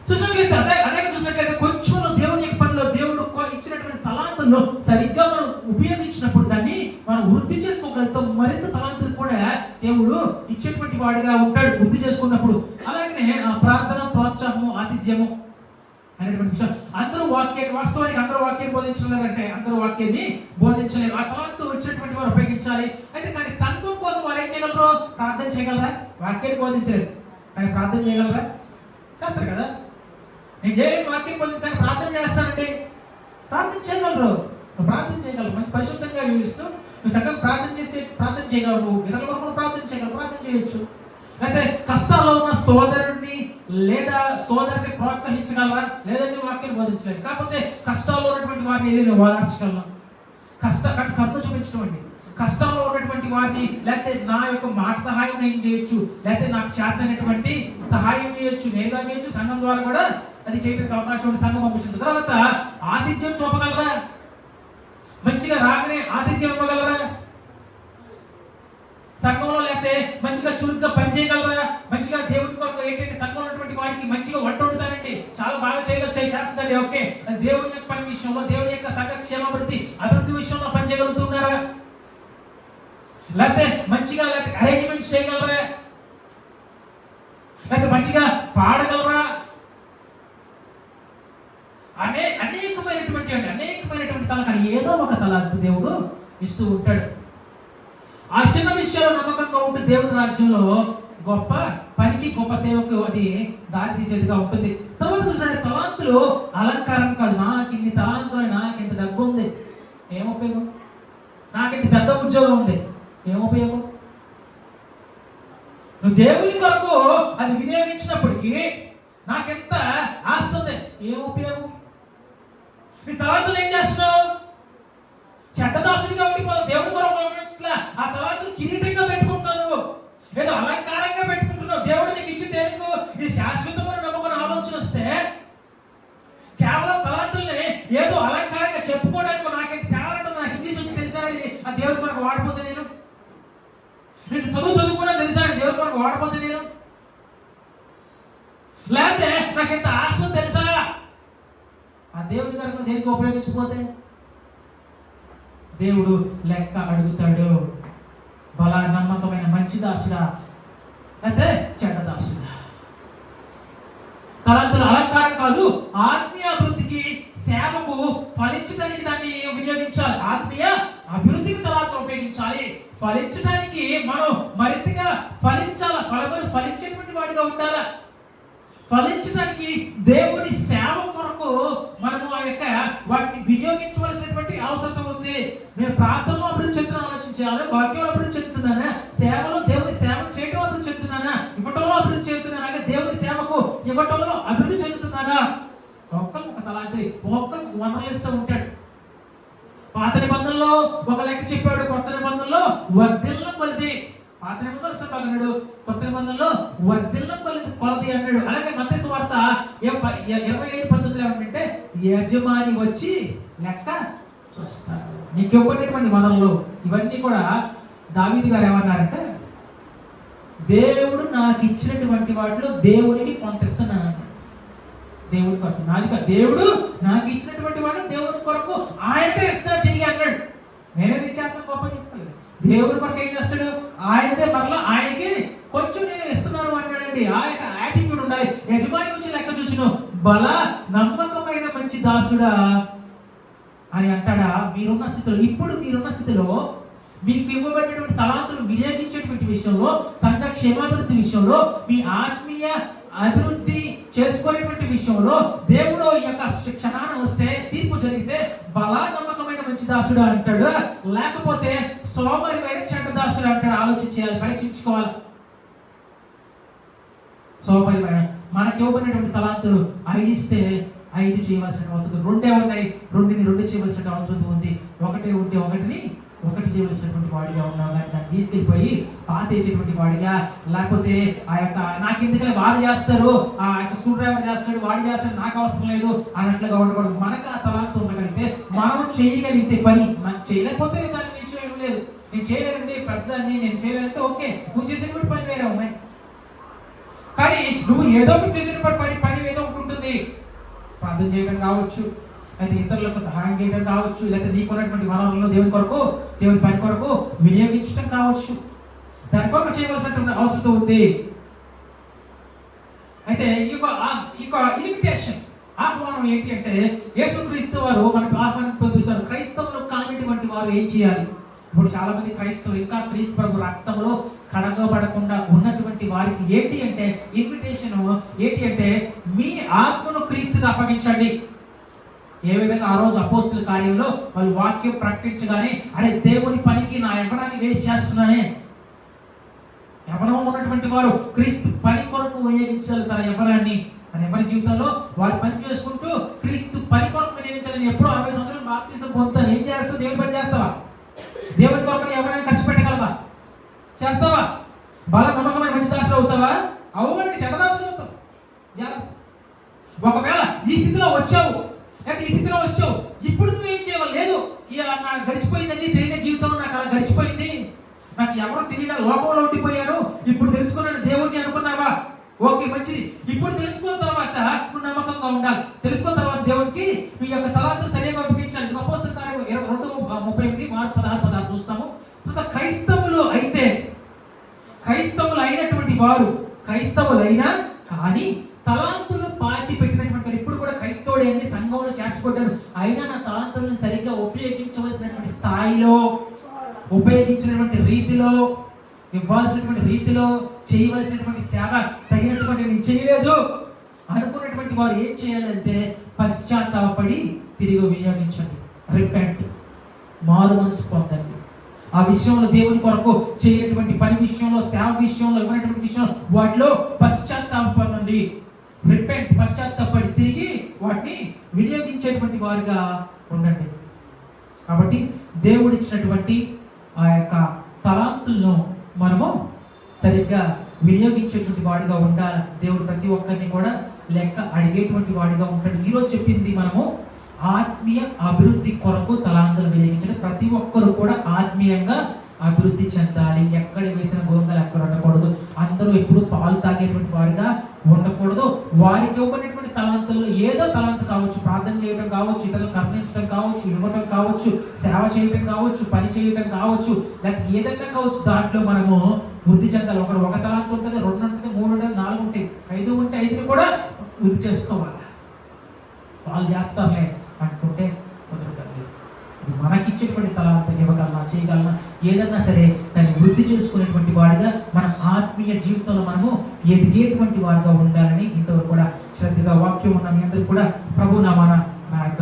చూసినట్లయితే అనేక చూసినట్లయితే కొంచెం దేవుని యొక్క పనిలో దేవుడు ఇచ్చినటువంటి తలాంతుల్లో సరిగ్గా మనం ఉపయోగించినప్పుడు దాన్ని మనం వృద్ధి చేసుకోగలుగుతాం. మరింత తలాంతులు కూడా దేవుడు ఇచ్చేటువంటి వాడిగా ఉంటాడు వృద్ధి చేసుకున్నప్పుడు. అలాగనే ప్రార్థన, ప్రోత్సాహము, ఆతిథ్యము అనేటువంటి విషయం. అందరూ వాక్యాన్ని వాస్తవానికి అందరూ వాక్యాన్ని బోధించలేరంటే అందరూ వాక్యాన్ని బోధించలేరు. ఆ తలాంతు వచ్చినటువంటి వారు ఉపయోగించాలి. అయితే కానీ సంఘం కోసం వాళ్ళు ఏం చేయగలరు? ప్రార్థన చేయగలరా? వాక్యాన్ని బోధించలేరు కానీ ప్రార్థన చేయగలరా? చేస్తారు కదా. నేను చేయలేని వాక్యం బోధించి కానీ ప్రార్థన చేస్తానండి, ప్రార్థన చేయగలరు. నువ్వు ప్రార్థన చేయగలరు, మంచి పరిశుద్ధంగా జీవిస్తూ నువ్వు చక్కగా ప్రార్థన చేయగలరు. ఇతరుల కొరకు ప్రార్థన చేయగలరు, ప్రార్థన చేయొచ్చు. అయితే కష్టాల్లో ఉన్న సోదరుడిని లేదా సోదరుని ప్రోత్సహించగలరా? లేదంటే వాక్యాన్ని బోధించలేదు. కాకపోతే కష్టాల్లో ఉన్నటువంటి వారిని వెళ్ళి నేను ఓదార్చగలను, కర్మ చూపించడం అండి. కష్టాల్లో ఉన్నటువంటి వారిని లేకపోతే నా యొక్క మాట సహాయం నేను చేయొచ్చు, లేకపోతే నాకు చేతనటువంటి సహాయం చేయొచ్చు, నేరుగా చేయొచ్చు, సంఘం ద్వారా కూడా అది చేయడానికి అవకాశం ఉంది. సంఘం పంపిస్తుంది. తర్వాత ఆతిథ్యం చూపగలరా? మంచిగా రాగానే ఆతిథ్యం ఇవ్వగలరా? సంఘంలో లేకపోతే మంచిగా చురుగ్గా పని చేయగలరా? మంచిగా దేవుని కొరకు ఏంటంటే సంఘంలో ఉన్నటువంటి వారికి మంచిగా వంట వండుతారండి, చాలా బాగా చేయగలరు, చేస్తుందండి. ఓకే, దేవుని యొక్క పని విషయంలో, దేవుని యొక్క సంఘ క్షేమాభివృద్ధి అభివృద్ధి విషయంలో పని చేయగలుగుతున్నారా? లేకపోతే మంచిగా లేకపోతే అరేంజ్మెంట్స్ చేయగలరా? లేకపోతే మంచిగా పాడగలరా? అనేకమైనటువంటి తలకాలు ఏదో ఒక తలాంతు దేవుడు ఇస్తూ ఉంటాడు. ఆ చిన్న విషయాలు నమ్మకంగా ఉంటే దేవుడి రాజ్యంలో గొప్ప పనికి, గొప్ప సేవకు అది దారి తీసేదిగా ఉంటుంది. తర్వాత చూసినట్టు తలాంతులు అలంకారం కాదు. నాకు ఇన్ని తలాంతులు, నాకు ఇంత డబ్బు ఉంది, ఏం ఉపయోగం? నాకు ఇంత పెద్ద ఉద్యోగం ఉంది, ఏం ఉపయోగం? నువ్వు దేవుని కొరకు అది వినియోగించినప్పటికీ నాకెంత ఆస్తి ఉంది, ఏం ఉపయోగం? నీ తలాంతులు ఏం చేస్తున్నావు? చెడ్డదాసుడిగా ఉండిపోతావు. దేవుని కొరకు ఆ తలాంతులు కిరీటంగా పెట్టుకుంటున్నావు, ఏదో అలంకారంగా పెట్టుకుంటున్నావు. దేవుడు నీకు ఇచ్చి దేనికో ఇది శాశ్వతమైన నమ్మకం ఆలోచన వస్తే కేవలం తలాంతుల్ని ఏదో అలంకారంగా చెప్పుకోవడానికి నాకైతే టాలెంట్ ఉంది, నాకు ఇంగ్లీష్ వచ్చి తెలుసా అని ఆ దేవుడి కొరకు వాడిపోతే నేను చదువుకున్నా తెలుసా అని దేవుడి కొరకు వాడిపోతే నేను, లేకపోతే నాకు ఇంత ఆశ తెలుసా ఆ దేవుడి కొరకు దేనికి ఉపయోగించకపోతే దేవుడు లెక్క అడుగుతాడు. బలా నమ్మకమైన మంచి దాసుడా అయితే చెడ్డ దాసుడా. తలాంతుల అలంకారం కాదు, ఆత్మీయ అభివృద్ధికి, సేవ ఫలించడానికి దాన్ని వినియోగించాలి. ఆత్మీయ అభివృద్ధికి తలాంతులు ఉపయోగించాలి. ఫలించడానికి మనం మరింతగా ఫలించాలి. ఫలించేటువంటి వాడిగా ఉండాలా. ఫలించడానికి దేవుని సేవ కొరకు మనము ఆ యొక్క వాటిని వినియోగించవలసినటువంటి అవసరం ఉంది. నేను ప్రార్థనలో అభివృద్ధి చెందుతున్నా ఆలోచించాలి, భాగ్యంలో అభివృద్ధి చెందుతున్నానా, సేవలో దేవుని సేవ చేయడం అభివృద్ధి చెందుతున్నానా, ఇవ్వటంలో అభివృద్ధి చెందుతున్నానా, దేవుని సేవకు ఇవ్వటంలో అభివృద్ధి చెందుతున్నానా. ఒక్కరికి ఒక తలాంతి, ఒక్కరికి వనరులిస్తూ ఉంటాడు. పాత నిబంధనలో ఒక లెక్క చెప్పాడు, కొత్త నిబంధనలో వర్ధిల్ల కొలిది. పాత నిబంధనలు అన్నాడు, కొత్త నిబంధనలో వర్ధిల్ల కొలది అన్నాడు. అలాగే మత్తయి సువార్త 25:19 ఏమంటే యజమాని వచ్చి లెక్క చూస్తారు. నీకు ఇవ్వబడినటువంటి వనరులు ఇవన్నీ కూడా దావీదు గారు ఏమన్నారంటే, దేవుడు నాకు ఇచ్చినటువంటి వాటిలో దేవునికి కొంత ఇస్తున్నాను. దేవుడి కొరకు నాదిగా దేవుడు నాకు ఇచ్చినటువంటి వాడు దేవుడి కొరకు ఆయనకే ఇస్తాడు తిరిగి అన్నాడు. నేనేది ఇచ్చేస్తాను గొప్ప చెప్పలేదు. దేవుడి కొరకు ఏం చేస్తాడు, ఆయనదే మరలా ఆయనకి కొంచెం నేను ఇస్తున్నాను అన్నాడండి. ఆ యొక్క యాటిట్యూడ్ ఉండాలి. యజమాని వచ్చి లెక్క చూసిన బల నమ్మకమైన మంచి దాసుడా అని అంటాడా. మీరున్న స్థితిలో, ఇప్పుడు మీరున్న స్థితిలో మీకు ఇవ్వబడినటువంటి తలాంతులు వినియోగించేటువంటి విషయంలో, సంఘ క్షేమాభివృద్ధి విషయంలో, మీ ఆత్మీయ అభివృద్ధి చేసుకునేటువంటి విషయంలో దేవుడు ఈ యొక్క క్షణాన వస్తే, తీర్పు జరిగితే బలా నమ్మకమైన మంచి దాసుడు అంటాడు, లేకపోతే సోమరివైన చెడ్డ దాసుడు అంటాడు. ఆలోచించాలి, పరీక్షించుకోవాలి. సోమరివైన మనకి ఇవ్వబడినటువంటి తలాంతులు 5 ఇస్తే 5 చేయవలసిన అవసరం, 2 ఉన్నాయి 2ని 2 చేయవలసిన అవసరం ఉంది. 1 ఉంటే 1ని 1 చేయవలసినటువంటి వాడిగా ఉన్నావు. కానీ దాన్ని తీసుకెళ్ళిపోయి పాతేసేటువంటి వాడిగా, లేకపోతే ఆ యొక్క నాకు ఎందుకలే వాడు చేస్తారు, ఆ యొక్క స్క్రూ డ్రైవర్ చేస్తాడు, వాడు చేస్తాడు, నాకు అవసరం లేదు అన్నట్లుగా ఉండకూడదు. మనకు ఆ తలాంతు ఉండగలిగితే, మనం చేయగలిగితే పని, మనం చేయలేకపోతే దాని విషయం ఏం లేదు. నేను చేయలేనండి పెద్దాన్ని, నేను చేయలేనంటే ఓకే, నువ్వు చేసినటువంటి పని వేరే ఉన్నాయి. కానీ నువ్వు ఏదో ఒకటి చేసినటువంటి పని ఏదో ఒకటి ఉంటుంది. ప్రార్థన చేయడం కావచ్చు, అయితే ఇతరులకు సహాయం చేయడం కావచ్చు, లేకపోతే నీకున్నటువంటి వనరులను దేవుని కొరకు, దేవుని పని కొరకు వినియోగించడం కావచ్చు. దాని కొరకు చేయవలసినటువంటి అవసరం ఉంది. అయితే ఈ యొక్క ఇన్విటేషన్, ఆహ్వానం ఏంటి అంటే, యేసుక్రీస్తు వారు మనకు ఆహ్వానం పంపిస్తారు. క్రైస్తవులు కానిటువంటి వారు ఏం చేయాలి? ఇప్పుడు చాలా మంది క్రైస్తవులు ఇంకా క్రీస్తు ప్రభు రక్తంలో కడగబడకుండా ఉన్నటువంటి వారికి ఏంటి అంటే ఇన్విటేషన్ ఏంటి అంటే, మీ ఆత్మను క్రీస్తుకు అప్పగించండి. ఏ విధంగా ఆ రోజు అపోస్తుల కార్యంలో వాళ్ళు వాక్యం ప్రకటించగానే, అరే దేవుని పనికి నా యవ్వనాన్ని వేస్ట్ చేస్తున్నానే. యవ్వనం ఉన్నటువంటి వారు క్రీస్తు పని కొరకు వినియోగించాలి తన యవ్వనాన్ని. తన యవ్వన జీవితంలో వారు పని చేసుకుంటూ క్రీస్తు పని కొరకు వినియోగించాలని. ఎప్పుడో 60 సంవత్సరాలు బాప్తిసం పొందుతాను, ఏం చేస్తావు? దేవుని పని చేస్తావా? దేవుని కొరకు యవ్వనాన్ని ఖర్చు పెట్టగలవా? చేస్తావా? బాగా నమ్మకమైన మంచి దాసులు అవుతావా? అవ్వండి, చెడ్డదాసులు అవుతావు. ఒకవేళ ఈ స్థితిలో వచ్చావు, లేకపోతే ఈ స్థితిలో వచ్చావు, ఇప్పుడు నువ్వేం చేయాలి? లేదు, నాకు గడిచిపోయిందండి, తెలియని జీవితం నాకు అలా గడిచిపోయింది, నాకు ఎవరు తెలియదా, లోకంలో ఉండిపోయాను, ఇప్పుడు తెలుసుకున్నాను దేవుడిని అనుకున్నావా? ఓకే, మంచిది. ఇప్పుడు తెలుసుకున్న తర్వాత నువ్వు నమ్మకంగా ఉండాలి. తెలుసుకున్న తర్వాత దేవుడికి నీ యొక్క తలాంతు సరిగా ఉపయోగించాలి. అపోస్తలుల కార్యం 22:38, మార్కు 16:16 చూస్తాము. క్రైస్తవులు అయినటువంటి వారు, క్రైస్తవులైనా కానీ తలాంతులు పాతి పెట్టినటువంటి, ఇప్పుడు కూడా క్రైస్తవుడే అండి, సంఘంలో చేర్చబడ్డారు, అయినా నా తలాంతులను సరిగ్గా ఉపయోగించవలసినటువంటి స్థాయిలో, ఉపయోగించినటువంటి రీతిలో, ఇవ్వాల్సినటువంటి రీతిలో, చేయవలసినటువంటి సేవ తగినటువంటి నేను చేయలేదు అనుకున్నటువంటి వారు ఏం చేయాలంటే పశ్చాత్తాపడి తిరిగి వినియోగించండి. రిపెంట్, మారు మనసు పొందండి. ఆ విషయంలో దేవుని కొరకు చేయనటువంటి పని విషయంలో, సేవ విషయంలో, ఇవ్వనటువంటి విషయంలో వాటిలో పశ్చాత్తాపం పొందండి. రిపెంట్, పశ్చాత్తాపడి తిరిగి వాటిని వినియోగించేటువంటి వారిగా ఉండండి. కాబట్టి దేవుడు ఇచ్చినటువంటి ఆ యొక్క తలాంతులను మనము సరిగ్గా వినియోగించేటువంటి వాడిగా ఉండాలి. దేవుడు ప్రతి ఒక్కరిని కూడా లెక్క అడిగేటువంటి వాడిగా ఉంటాడు. ఈరోజు చెప్పింది మనము ఆత్మీయ అభివృద్ధి కొరకు తలాంతులు వినియోగించడం. ప్రతి ఒక్కరు కూడా ఆత్మీయంగా అభివృద్ధి చెందాలి. ఎక్కడ వేసిన గోంగలు ఎక్కడ ఉండకూడదు. అందరూ ఎప్పుడు పాలు తాగేటువంటి వారిగా ఉండకూడదు. వారికి ఇవ్వబడినటువంటి తలాంతుల్లో ఏదో తలాంతు కావచ్చు, ప్రార్థన చేయడం కావచ్చు, ఇతరులను కరుణించడం కావచ్చు, ఇవ్వడం కావచ్చు, సేవ చేయడం కావచ్చు, పని చేయడం కావచ్చు, లేకపోతే ఏదైనా కావచ్చు, దాంట్లో మనము వృద్ధి చెందాలి. ఒక తలాంతు ఉంటుంది, 2 ఉంటుంది, 3 ఉంటుంది, 4 ఉంటాయి, 5 ఉంటే 5ని కూడా వృద్ధి చేసుకోవాలి. వాళ్ళు చేస్తారులే అనుకుంటే ఇది మనకిచ్చేటువంటి తలాంతం ఇవ్వగలనా, చేయగలనా, ఏదన్నా సరే దాన్ని వృద్ధి చేసుకునేటువంటి వాడిగా మన ఆత్మీయ జీవితంలో మనము ఎదిగేటువంటి వాడిగా ఉండాలని ఇంతవరకు కూడా శ్రద్ధగా వాక్యం ఉన్న మీ అందరూ కూడా ప్రభు నామాన నా యొక్క